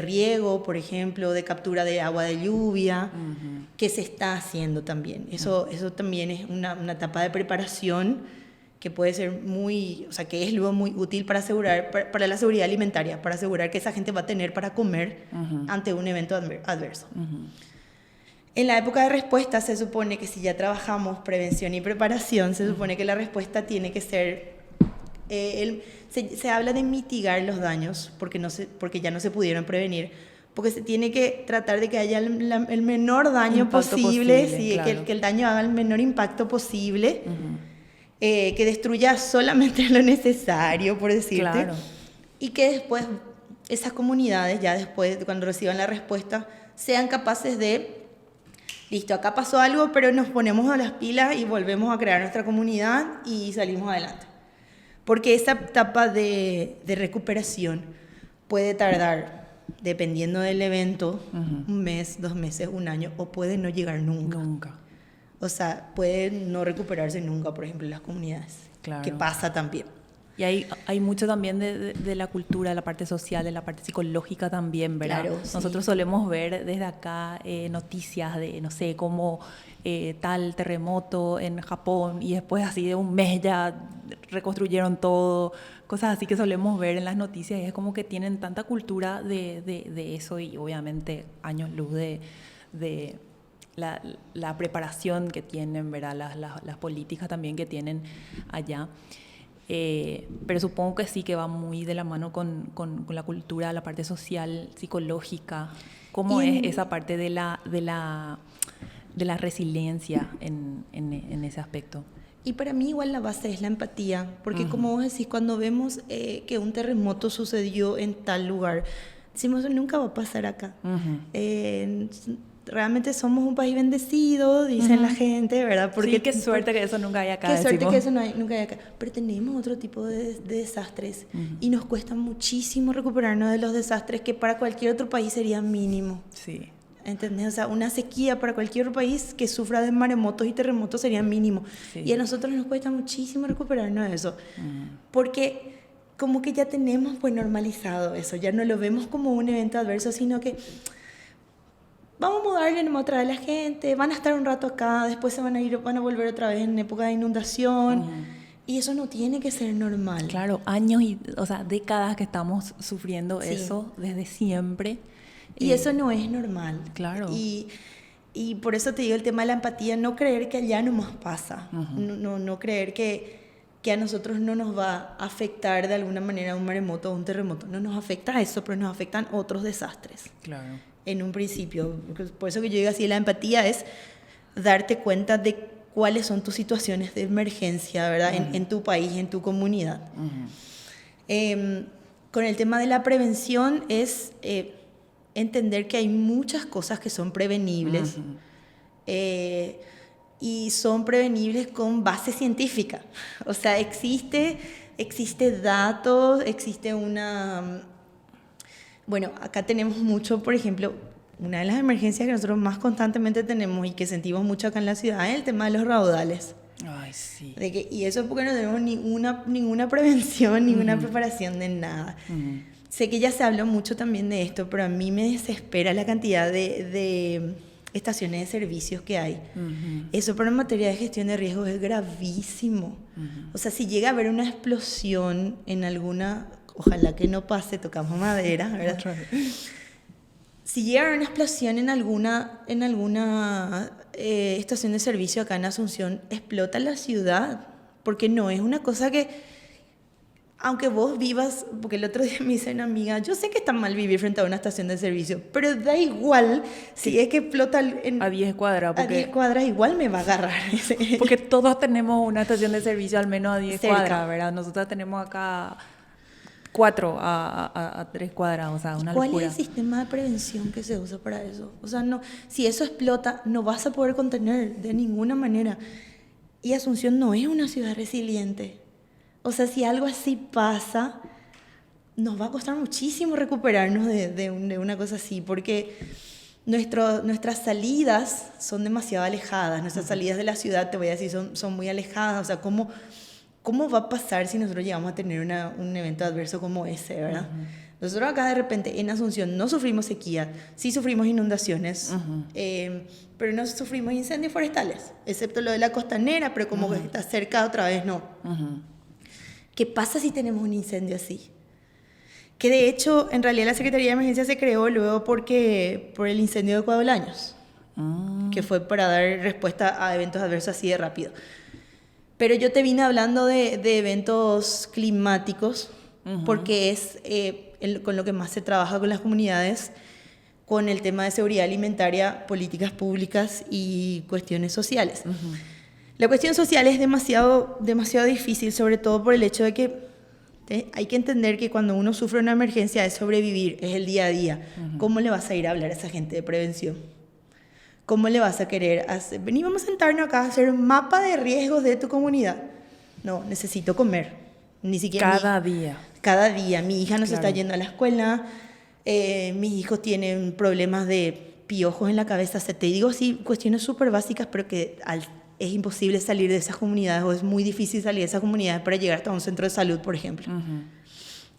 riego, por ejemplo, de captura de agua de lluvia, que se está haciendo también. Eso también es una etapa de preparación que puede ser que es luego muy útil para la seguridad alimentaria, para asegurar que esa gente va a tener para comer ante un evento adverso. En la época de respuesta se supone que si ya trabajamos prevención y preparación, se supone que la respuesta tiene que ser... se habla de mitigar los daños porque ya no se pudieron prevenir, porque se tiene que tratar de que haya el menor daño posible, sí, claro. que el daño haga el menor impacto posible, que destruya solamente lo necesario, por decirte, claro. Y que después esas comunidades, ya después, cuando reciban la respuesta, sean capaces de... Listo, acá pasó algo, pero nos ponemos a las pilas y volvemos a crear nuestra comunidad y salimos adelante. Porque esa etapa de recuperación puede tardar, dependiendo del evento, 1 mes, 2 meses, 1 año, o puede no llegar nunca. O sea, puede no recuperarse nunca, por ejemplo, en las comunidades. Claro. Que pasa también. Y hay mucho también de la cultura, de la parte social, de la parte psicológica también, ¿verdad? Claro, sí. Nosotros solemos ver desde acá noticias de, no sé, como tal terremoto en Japón y después así de 1 mes ya reconstruyeron todo, cosas así que solemos ver en las noticias, y es como que tienen tanta cultura de eso, y obviamente años luz de la preparación que tienen, ¿verdad? Las políticas también que tienen allá. Pero supongo que sí, que va muy de la mano con la cultura, la parte social, psicológica. ¿Cómo es esa parte de la resiliencia en ese aspecto? Y para mí igual la base es la empatía, porque como vos decís, cuando vemos que un terremoto sucedió en tal lugar, decimos: nunca va a pasar acá. realmente somos un país bendecido, dicen la gente, ¿verdad? Porque sí, qué suerte que eso nunca hay acá. Qué suerte que eso nunca hay acá. Pero tenemos otro tipo de desastres y nos cuesta muchísimo recuperarnos de los desastres que para cualquier otro país sería mínimo. Sí. ¿Entendés? O sea, una sequía para cualquier país que sufra de maremotos y terremotos sería mínimo. Sí. Y a nosotros nos cuesta muchísimo recuperarnos de eso. Porque como que ya tenemos pues normalizado eso, ya no lo vemos como un evento adverso, sino que vamos a mudarle nomás otra vez a la gente, van a estar un rato acá, después se van a ir, van a volver otra vez en época de inundación. Y eso no tiene que ser normal. Claro, años y, o sea, décadas que estamos sufriendo eso desde siempre. Y eso no es normal. Claro. Y por eso te digo el tema de la empatía, no creer que allá nomás pasa, no creer que a nosotros no nos va a afectar de alguna manera un maremoto o un terremoto. No nos afecta eso, pero nos afectan otros desastres. Claro. En un principio. Por eso que yo digo así, la empatía es darte cuenta de cuáles son tus situaciones de emergencia, ¿verdad? En tu país, en tu comunidad. Con el tema de la prevención es entender que hay muchas cosas que son prevenibles. Y son prevenibles con base científica. O sea, existe datos, existe una... Bueno, acá tenemos mucho, por ejemplo, una de las emergencias que nosotros más constantemente tenemos y que sentimos mucho acá en la ciudad es el tema de los raudales. Ay, sí. Y eso es porque no tenemos ninguna prevención, ninguna preparación de nada. Sé que ya se habló mucho también de esto, pero a mí me desespera la cantidad de estaciones de servicios que hay. Eso para en materia de gestión de riesgos es gravísimo. O sea, si llega a haber una explosión en alguna, ojalá que no pase, tocamos madera, ¿verdad? Si llega a haber una explosión en alguna estación de servicio acá en Asunción, explota la ciudad, porque no es una cosa que... Aunque vos vivas, porque el otro día me dice una amiga, yo sé que está mal vivir frente a una estación de servicio, pero da igual si es que explota a 10 cuadras. A 10 cuadras igual me va a agarrar. Porque todos tenemos una estación de servicio al menos a 10 cuadras, ¿verdad? Nosotros tenemos acá 4 a 3 cuadras, o sea, una locura. ¿Cuál es el sistema de prevención que se usa para eso? O sea, no, si eso explota, no vas a poder contener de ninguna manera. Y Asunción no es una ciudad resiliente. O sea, si algo así pasa, nos va a costar muchísimo recuperarnos de una cosa así, porque nuestras salidas son demasiado alejadas. Nuestras salidas de la ciudad, te voy a decir, son muy alejadas. O sea, ¿cómo va a pasar si nosotros llegamos a tener un evento adverso como ese, verdad? Nosotros acá de repente en Asunción no sufrimos sequía, sí sufrimos inundaciones, pero no sufrimos incendios forestales, excepto lo de la costanera, pero como que está cerca otra vez no. ¿Qué pasa si tenemos un incendio así? Que de hecho, en realidad la Secretaría de Emergencia se creó luego por el incendio de Cuadolaños, que fue para dar respuesta a eventos adversos así de rápido. Pero yo te vine hablando de eventos climáticos, porque es con lo que más se trabaja con las comunidades, con el tema de seguridad alimentaria, políticas públicas y cuestiones sociales. La cuestión social es demasiado difícil, sobre todo por el hecho de que hay que entender que cuando uno sufre una emergencia es sobrevivir, es el día a día. ¿Cómo le vas a ir a hablar a esa gente de prevención? ¿Cómo le vas a querer hacer? Vení, vamos a sentarnos acá a hacer un mapa de riesgos de tu comunidad. No, necesito comer. Ni siquiera cada día. Cada día. Mi hija no se está yendo a la escuela, mis hijos tienen problemas de piojos en la cabeza. Te digo así, cuestiones súper básicas, pero que es imposible salir de esas comunidades o es muy difícil salir de esas comunidades para llegar hasta un centro de salud, por ejemplo.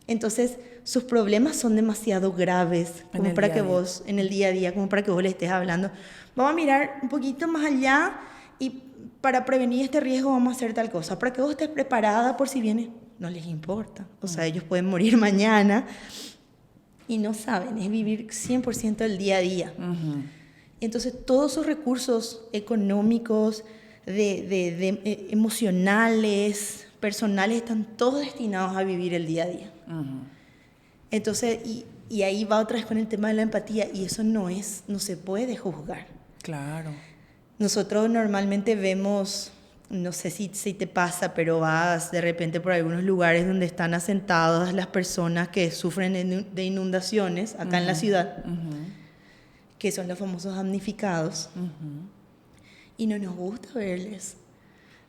Entonces, sus problemas son demasiado graves como para que vos, en el día a día, como para que vos le estés hablando. Vamos a mirar un poquito más allá y para prevenir este riesgo vamos a hacer tal cosa. Para que vos estés preparada por si viene, no les importa. O sea, ellos pueden morir mañana y no saben, es vivir 100% el día a día. Entonces, todos sus recursos económicos, emocionales, personales, están todos destinados a vivir el día a día. Entonces, y ahí va otra vez con el tema de la empatía, y eso no se puede juzgar. Claro. Nosotros normalmente vemos, no sé si te pasa, pero vas de repente por algunos lugares donde están asentadas las personas que sufren de inundaciones acá en la ciudad, que son los famosos damnificados, Ujú. y no nos gusta verles.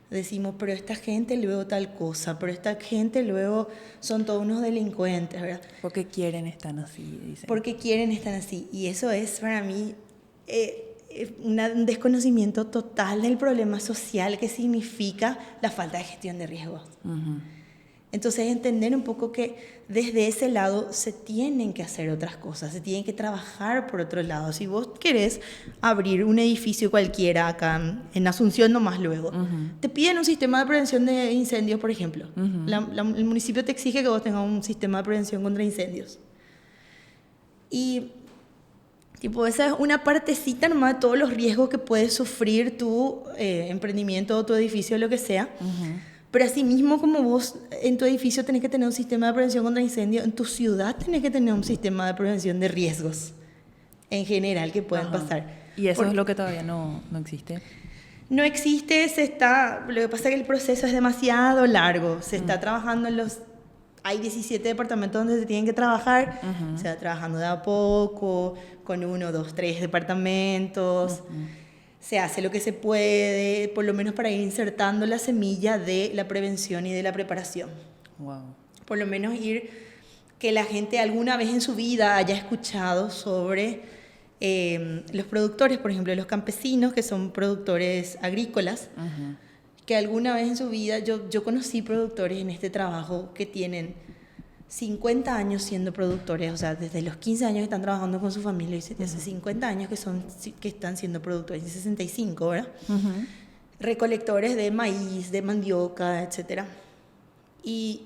Decimos, pero esta gente luego tal cosa, pero esta gente luego son todos unos delincuentes, ¿verdad? Porque quieren, están así, dicen. Porque quieren estar así. Y eso es para mí un desconocimiento total del problema social que significa la falta de gestión de riesgos. Ujú. Entonces, entender un poco que desde ese lado se tienen que hacer otras cosas, se tienen que trabajar por otro lado. Si vos querés abrir un edificio cualquiera acá en Asunción nomás luego, te piden un sistema de prevención de incendios, por ejemplo. El municipio te exige que vos tengas un sistema de prevención contra incendios. Y tipo, esa es una partecita nomás de todos los riesgos que puede sufrir tu emprendimiento o tu edificio, lo que sea. Pero asimismo, como vos en tu edificio tenés que tener un sistema de prevención contra incendio, en tu ciudad tenés que tener un sistema de prevención de riesgos en general que pueden pasar. Y eso Porque es lo que todavía no existe. no existe, lo que pasa es que el proceso es demasiado largo. Se está trabajando hay 17 departamentos donde se tienen que trabajar. Se va trabajando de a poco, con 1, 2, 3 departamentos. Se hace lo que se puede, por lo menos para ir insertando la semilla de la prevención y de la preparación. Wow. Por lo menos que la gente alguna vez en su vida haya escuchado sobre los productores, por ejemplo, los campesinos, que son productores agrícolas, que alguna vez en su vida, yo conocí productores en este trabajo que tienen 50 años siendo productores, o sea, desde los 15 años que están trabajando con su familia, y hace 50 años que están siendo productores, y 65, ¿verdad? Recolectores de maíz, de mandioca, etc. Y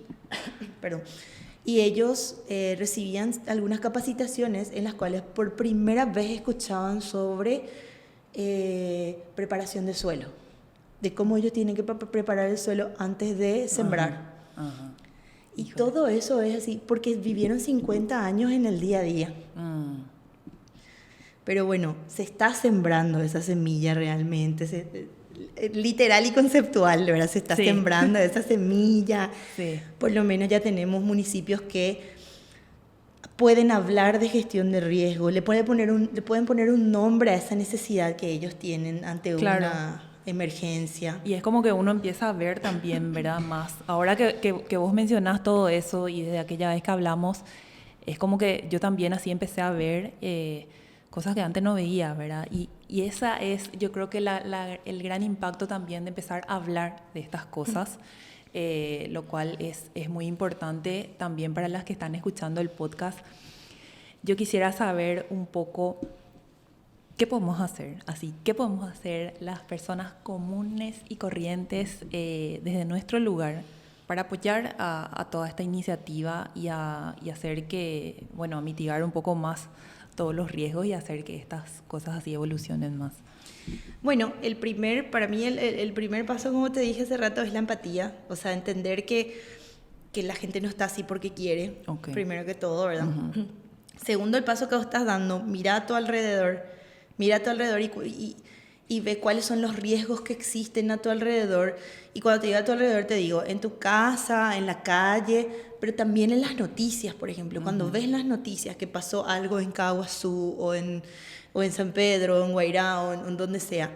ellos recibían algunas capacitaciones en las cuales por primera vez escuchaban sobre preparación de suelo, de cómo ellos tienen que preparar el suelo antes de sembrar. Y todo eso es así, porque vivieron 50 años en el día a día. Pero bueno, se está sembrando esa semilla realmente, literal y conceptual, ¿verdad? Se está sembrando esa semilla. Sí. Por lo menos ya tenemos municipios que pueden hablar de gestión de riesgo, le pueden poner un nombre a esa necesidad que ellos tienen ante una emergencia. Y es como que uno empieza a ver también, ¿verdad? Más. Ahora que vos mencionás todo eso y desde aquella vez que hablamos, es como que yo también así empecé a ver cosas que antes no veía, ¿verdad? Y esa es, yo creo que el gran impacto también de empezar a hablar de estas cosas, lo cual es muy importante también para las que están escuchando el podcast. Yo quisiera saber un poco qué podemos hacer, qué podemos hacer las personas comunes y corrientes desde nuestro lugar para apoyar a toda esta iniciativa y hacer que, bueno, mitigar un poco más todos los riesgos y hacer que estas cosas así evolucionen más. Bueno, para mí el primer paso, como te dije hace rato, es la empatía. O sea, entender que la gente no está así porque quiere, primero que todo, ¿verdad? Segundo, el paso que vos estás dando, mira a tu alrededor y ve cuáles son los riesgos que existen a tu alrededor. Y cuando te digo a tu alrededor, te digo en tu casa, en la calle, pero también en las noticias, por ejemplo. Cuando ves las noticias que pasó algo en Caguazú o en San Pedro, en Guairá o en donde sea,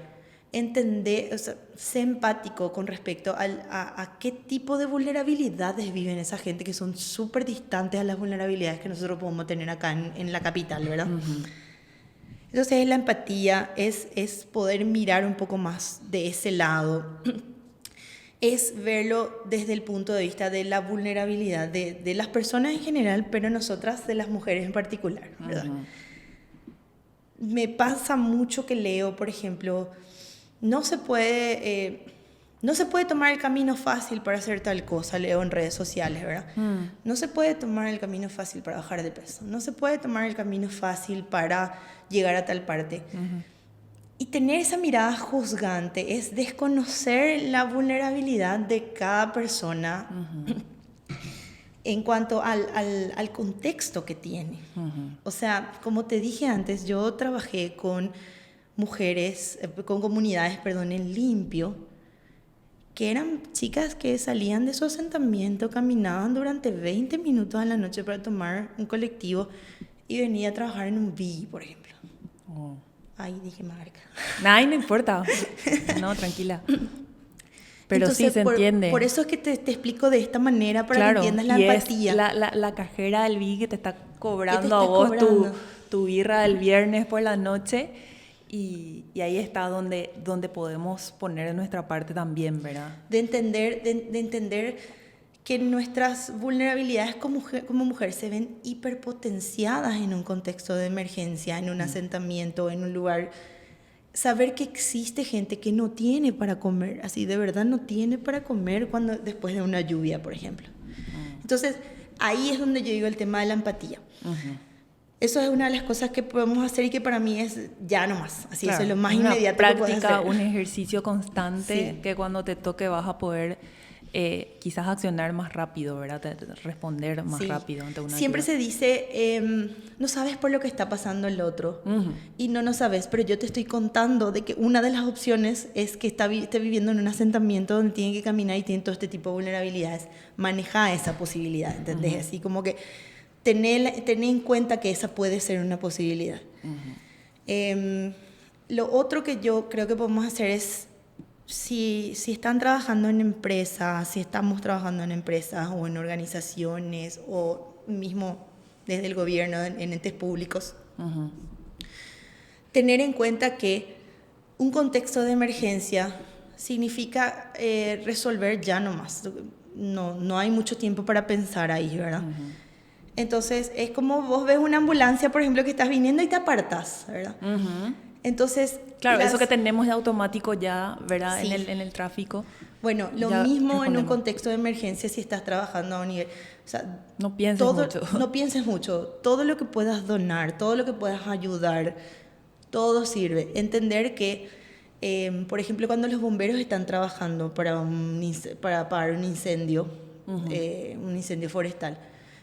entender, o sea, sé empático con respecto a qué tipo de vulnerabilidades viven esa gente que son súper distantes a las vulnerabilidades que nosotros podemos tener acá en la capital, ¿verdad? Entonces la empatía es poder mirar un poco más de ese lado, es verlo desde el punto de vista de la vulnerabilidad de las personas en general, pero nosotras de las mujeres en particular, ¿verdad? Me pasa mucho que leo, por ejemplo, no se puede tomar el camino fácil para hacer tal cosa, leo en redes sociales, ¿verdad? No se puede tomar el camino fácil para bajar de peso, no se puede tomar el camino fácil para llegar a tal parte. Y tener esa mirada juzgante es desconocer la vulnerabilidad de cada persona en cuanto al contexto que tiene. O sea, como te dije antes, yo trabajé con comunidades, en Limpio, que eran chicas que salían de su asentamiento, caminaban durante 20 minutos a la noche para tomar un colectivo y venía a trabajar en un BI, por ejemplo. Oh. Ay, dije marca. Nada, no importa. No, tranquila. Pero Entonces, sí se entiende. Por eso es que te explico de esta manera, para Claro, que entiendas la y empatía. es la cajera del Big que te está cobrando está a vos cobrando. tu birra del viernes por la noche. Y ahí está donde podemos poner de nuestra parte también, ¿verdad? De entender que nuestras vulnerabilidades como mujer se ven hiperpotenciadas en un contexto de emergencia, en un asentamiento, en un lugar. Saber que existe gente que no tiene para comer, así de verdad no tiene para comer después de una lluvia, por ejemplo. Entonces, ahí es donde yo digo el tema de la empatía. Eso es una de las cosas que podemos hacer y que para mí es ya nomás. Así, Claro, eso es lo más una inmediato práctica, que puedes hacer. un ejercicio constante Sí. que cuando te toque vas a poder quizás accionar más rápido, ¿verdad? Responder más Sí. rápido ante una Siempre ayuda. se dice, no sabes por lo que está pasando el otro. Y no sabes, pero yo te estoy contando de que una de las opciones es que esté viviendo en un asentamiento donde tiene que caminar y tiene todo este tipo de vulnerabilidades. Maneja esa posibilidad, ¿entendés? Así como que tener en cuenta que esa puede ser una posibilidad. Lo otro que yo creo que podemos hacer es, si están trabajando en empresas, si estamos trabajando en empresas o en organizaciones o mismo desde el gobierno, en entes públicos, tener en cuenta que un contexto de emergencia significa resolver ya nomás. No hay mucho tiempo para pensar ahí, ¿verdad? Entonces, es como vos ves una ambulancia, por ejemplo, que estás viniendo y te apartás, ¿verdad? Entonces, claro, eso que tenemos de automático ya, ¿verdad? Sí. En el tráfico. Bueno, lo ya mismo en un respondemos. contexto de emergencia si estás trabajando a un nivel. O sea, No pienses mucho. No pienses mucho. Todo lo que puedas donar, todo lo que puedas ayudar, todo sirve. Entender que, por ejemplo, cuando los bomberos están trabajando para apagar un incendio forestal,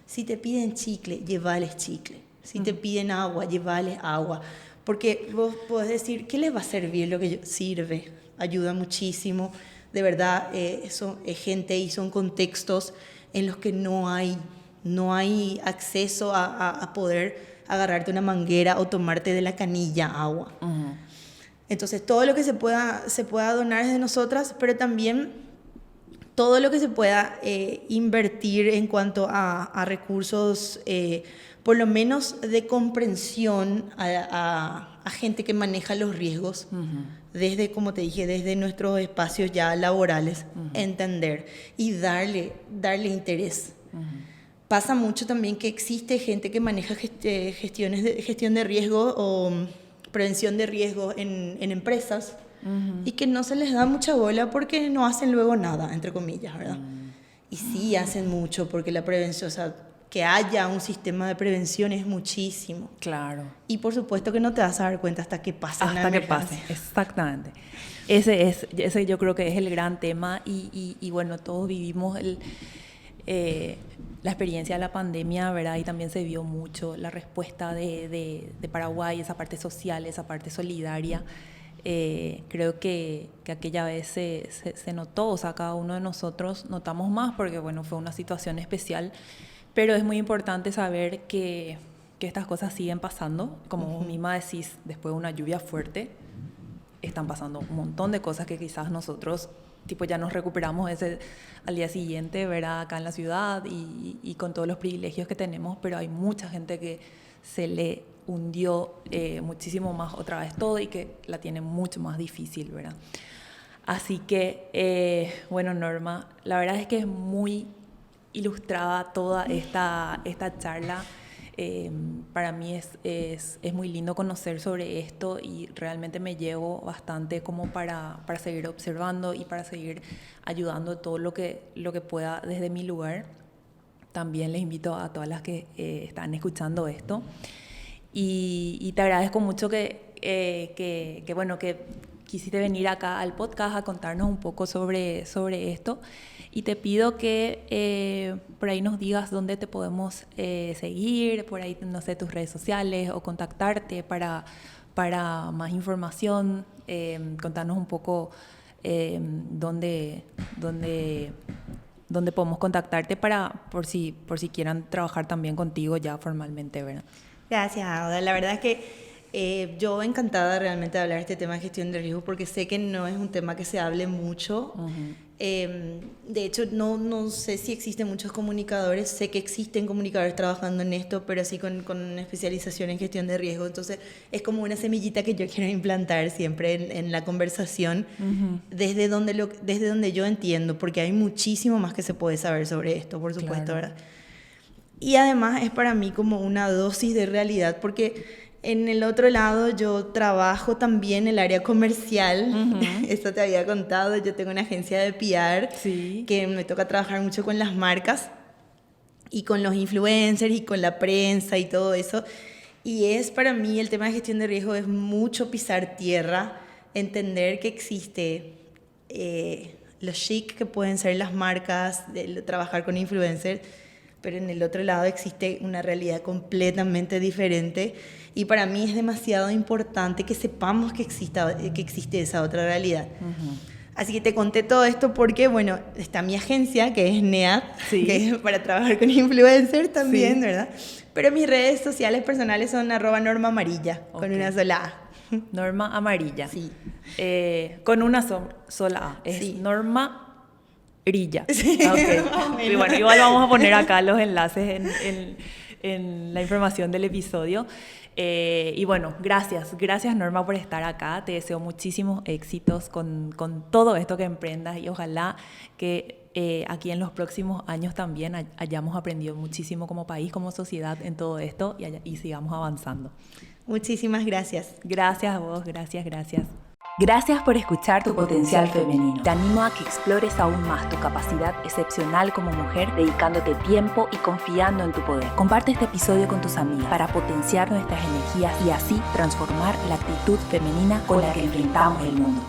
si te piden chicle, llévales chicle. Si te piden agua, llévales agua. Porque vos podés decir, ¿qué les va a servir lo que sirve? Ayuda muchísimo. De verdad, eso es gente y son contextos en los que no hay acceso a poder agarrarte una manguera o tomarte de la canilla agua. Entonces, todo lo que se pueda donar es de nosotras, pero también todo lo que se pueda invertir en cuanto a recursos, por lo menos de comprensión a gente que maneja los riesgos, desde, como te dije, desde nuestros espacios ya laborales, entender y darle interés. Pasa mucho también que existe gente que maneja gestión de riesgo o prevención de riesgo en empresas, y que no se les da mucha bola porque no hacen luego nada, entre comillas, ¿verdad? Y sí hacen mucho porque la prevención, o sea, que haya un sistema de prevención es muchísimo. Claro. Y por supuesto que no te vas a dar cuenta hasta que pase una emergencia. Hasta que pase, exactamente. Ese yo creo que es el gran tema y bueno, todos vivimos la experiencia de la pandemia, ¿verdad? Y también se vio mucho la respuesta de Paraguay, esa parte social, esa parte solidaria. Creo que aquella vez se notó, o sea, cada uno de nosotros notamos más porque, bueno, fue una situación especial, pero es muy importante saber que estas cosas siguen pasando. Como vos misma decís, después de una lluvia fuerte, están pasando un montón de cosas que quizás nosotros tipo ya nos recuperamos al día siguiente, ¿verdad? Acá en la ciudad y con todos los privilegios que tenemos, pero hay mucha gente que se le hundió muchísimo más otra vez todo y que la tiene mucho más difícil, ¿verdad? Así que, bueno, Norma, la verdad es que es muy ilustrada toda esta charla. Para mí es muy lindo conocer sobre esto y realmente me llevo bastante como para seguir observando y para seguir ayudando todo lo que pueda desde mi lugar. También les invito a todas las que están escuchando esto y te agradezco mucho que quisiste venir acá al podcast a contarnos un poco sobre esto. Y te pido que por ahí nos digas dónde te podemos seguir, por ahí, no sé, tus redes sociales o contactarte para más información, contarnos un poco dónde podemos contactarte por si quieran trabajar también contigo ya formalmente, ¿verdad? Gracias, Auda. La verdad es que Yo encantada realmente de hablar de este tema de gestión de riesgo porque sé que no es un tema que se hable mucho. De hecho, no sé si existen muchos comunicadores, sé que existen comunicadores trabajando en esto, pero así con especialización en gestión de riesgo. Entonces, es como una semillita que yo quiero implantar siempre en la conversación, desde donde yo entiendo, porque hay muchísimo más que se puede saber sobre esto, por supuesto, Claro. ¿verdad? Y además es para mí como una dosis de realidad, porque en el otro lado yo trabajo también en el área comercial. Esto te había contado, yo tengo una agencia de PR Sí. que me toca trabajar mucho con las marcas y con los influencers y con la prensa y todo eso. Y es para mí el tema de gestión de riesgo es mucho pisar tierra, entender que existe lo chic que pueden ser las marcas, trabajar con influencers, pero en el otro lado existe una realidad completamente diferente y para mí es demasiado importante que sepamos que existe esa otra realidad. Así que te conté todo esto porque, bueno, está mi agencia, que es NEAD, Sí. que es para trabajar con influencers también, Sí. ¿verdad? Pero mis redes sociales personales son @norma_amarilla, con una sola A. Norma Amarilla. Sí. Con una sola A. Es Sí. Norma Rilla. Sí, Okay. más o menos. Y bueno, igual vamos a poner acá los enlaces en la información del episodio. Y bueno, gracias Norma por estar acá. Te deseo muchísimos éxitos con todo esto que emprendas y ojalá que aquí en los próximos años también hayamos aprendido muchísimo como país, como sociedad en todo esto y sigamos avanzando. Muchísimas gracias. Gracias a vos, gracias. Gracias por escuchar Tu Potencial Femenino. Te animo a que explores aún más tu capacidad excepcional como mujer, dedicándote tiempo y confiando en tu poder. Comparte este episodio con tus amigas para potenciar nuestras energías y así transformar la actitud femenina con la que enfrentamos el mundo.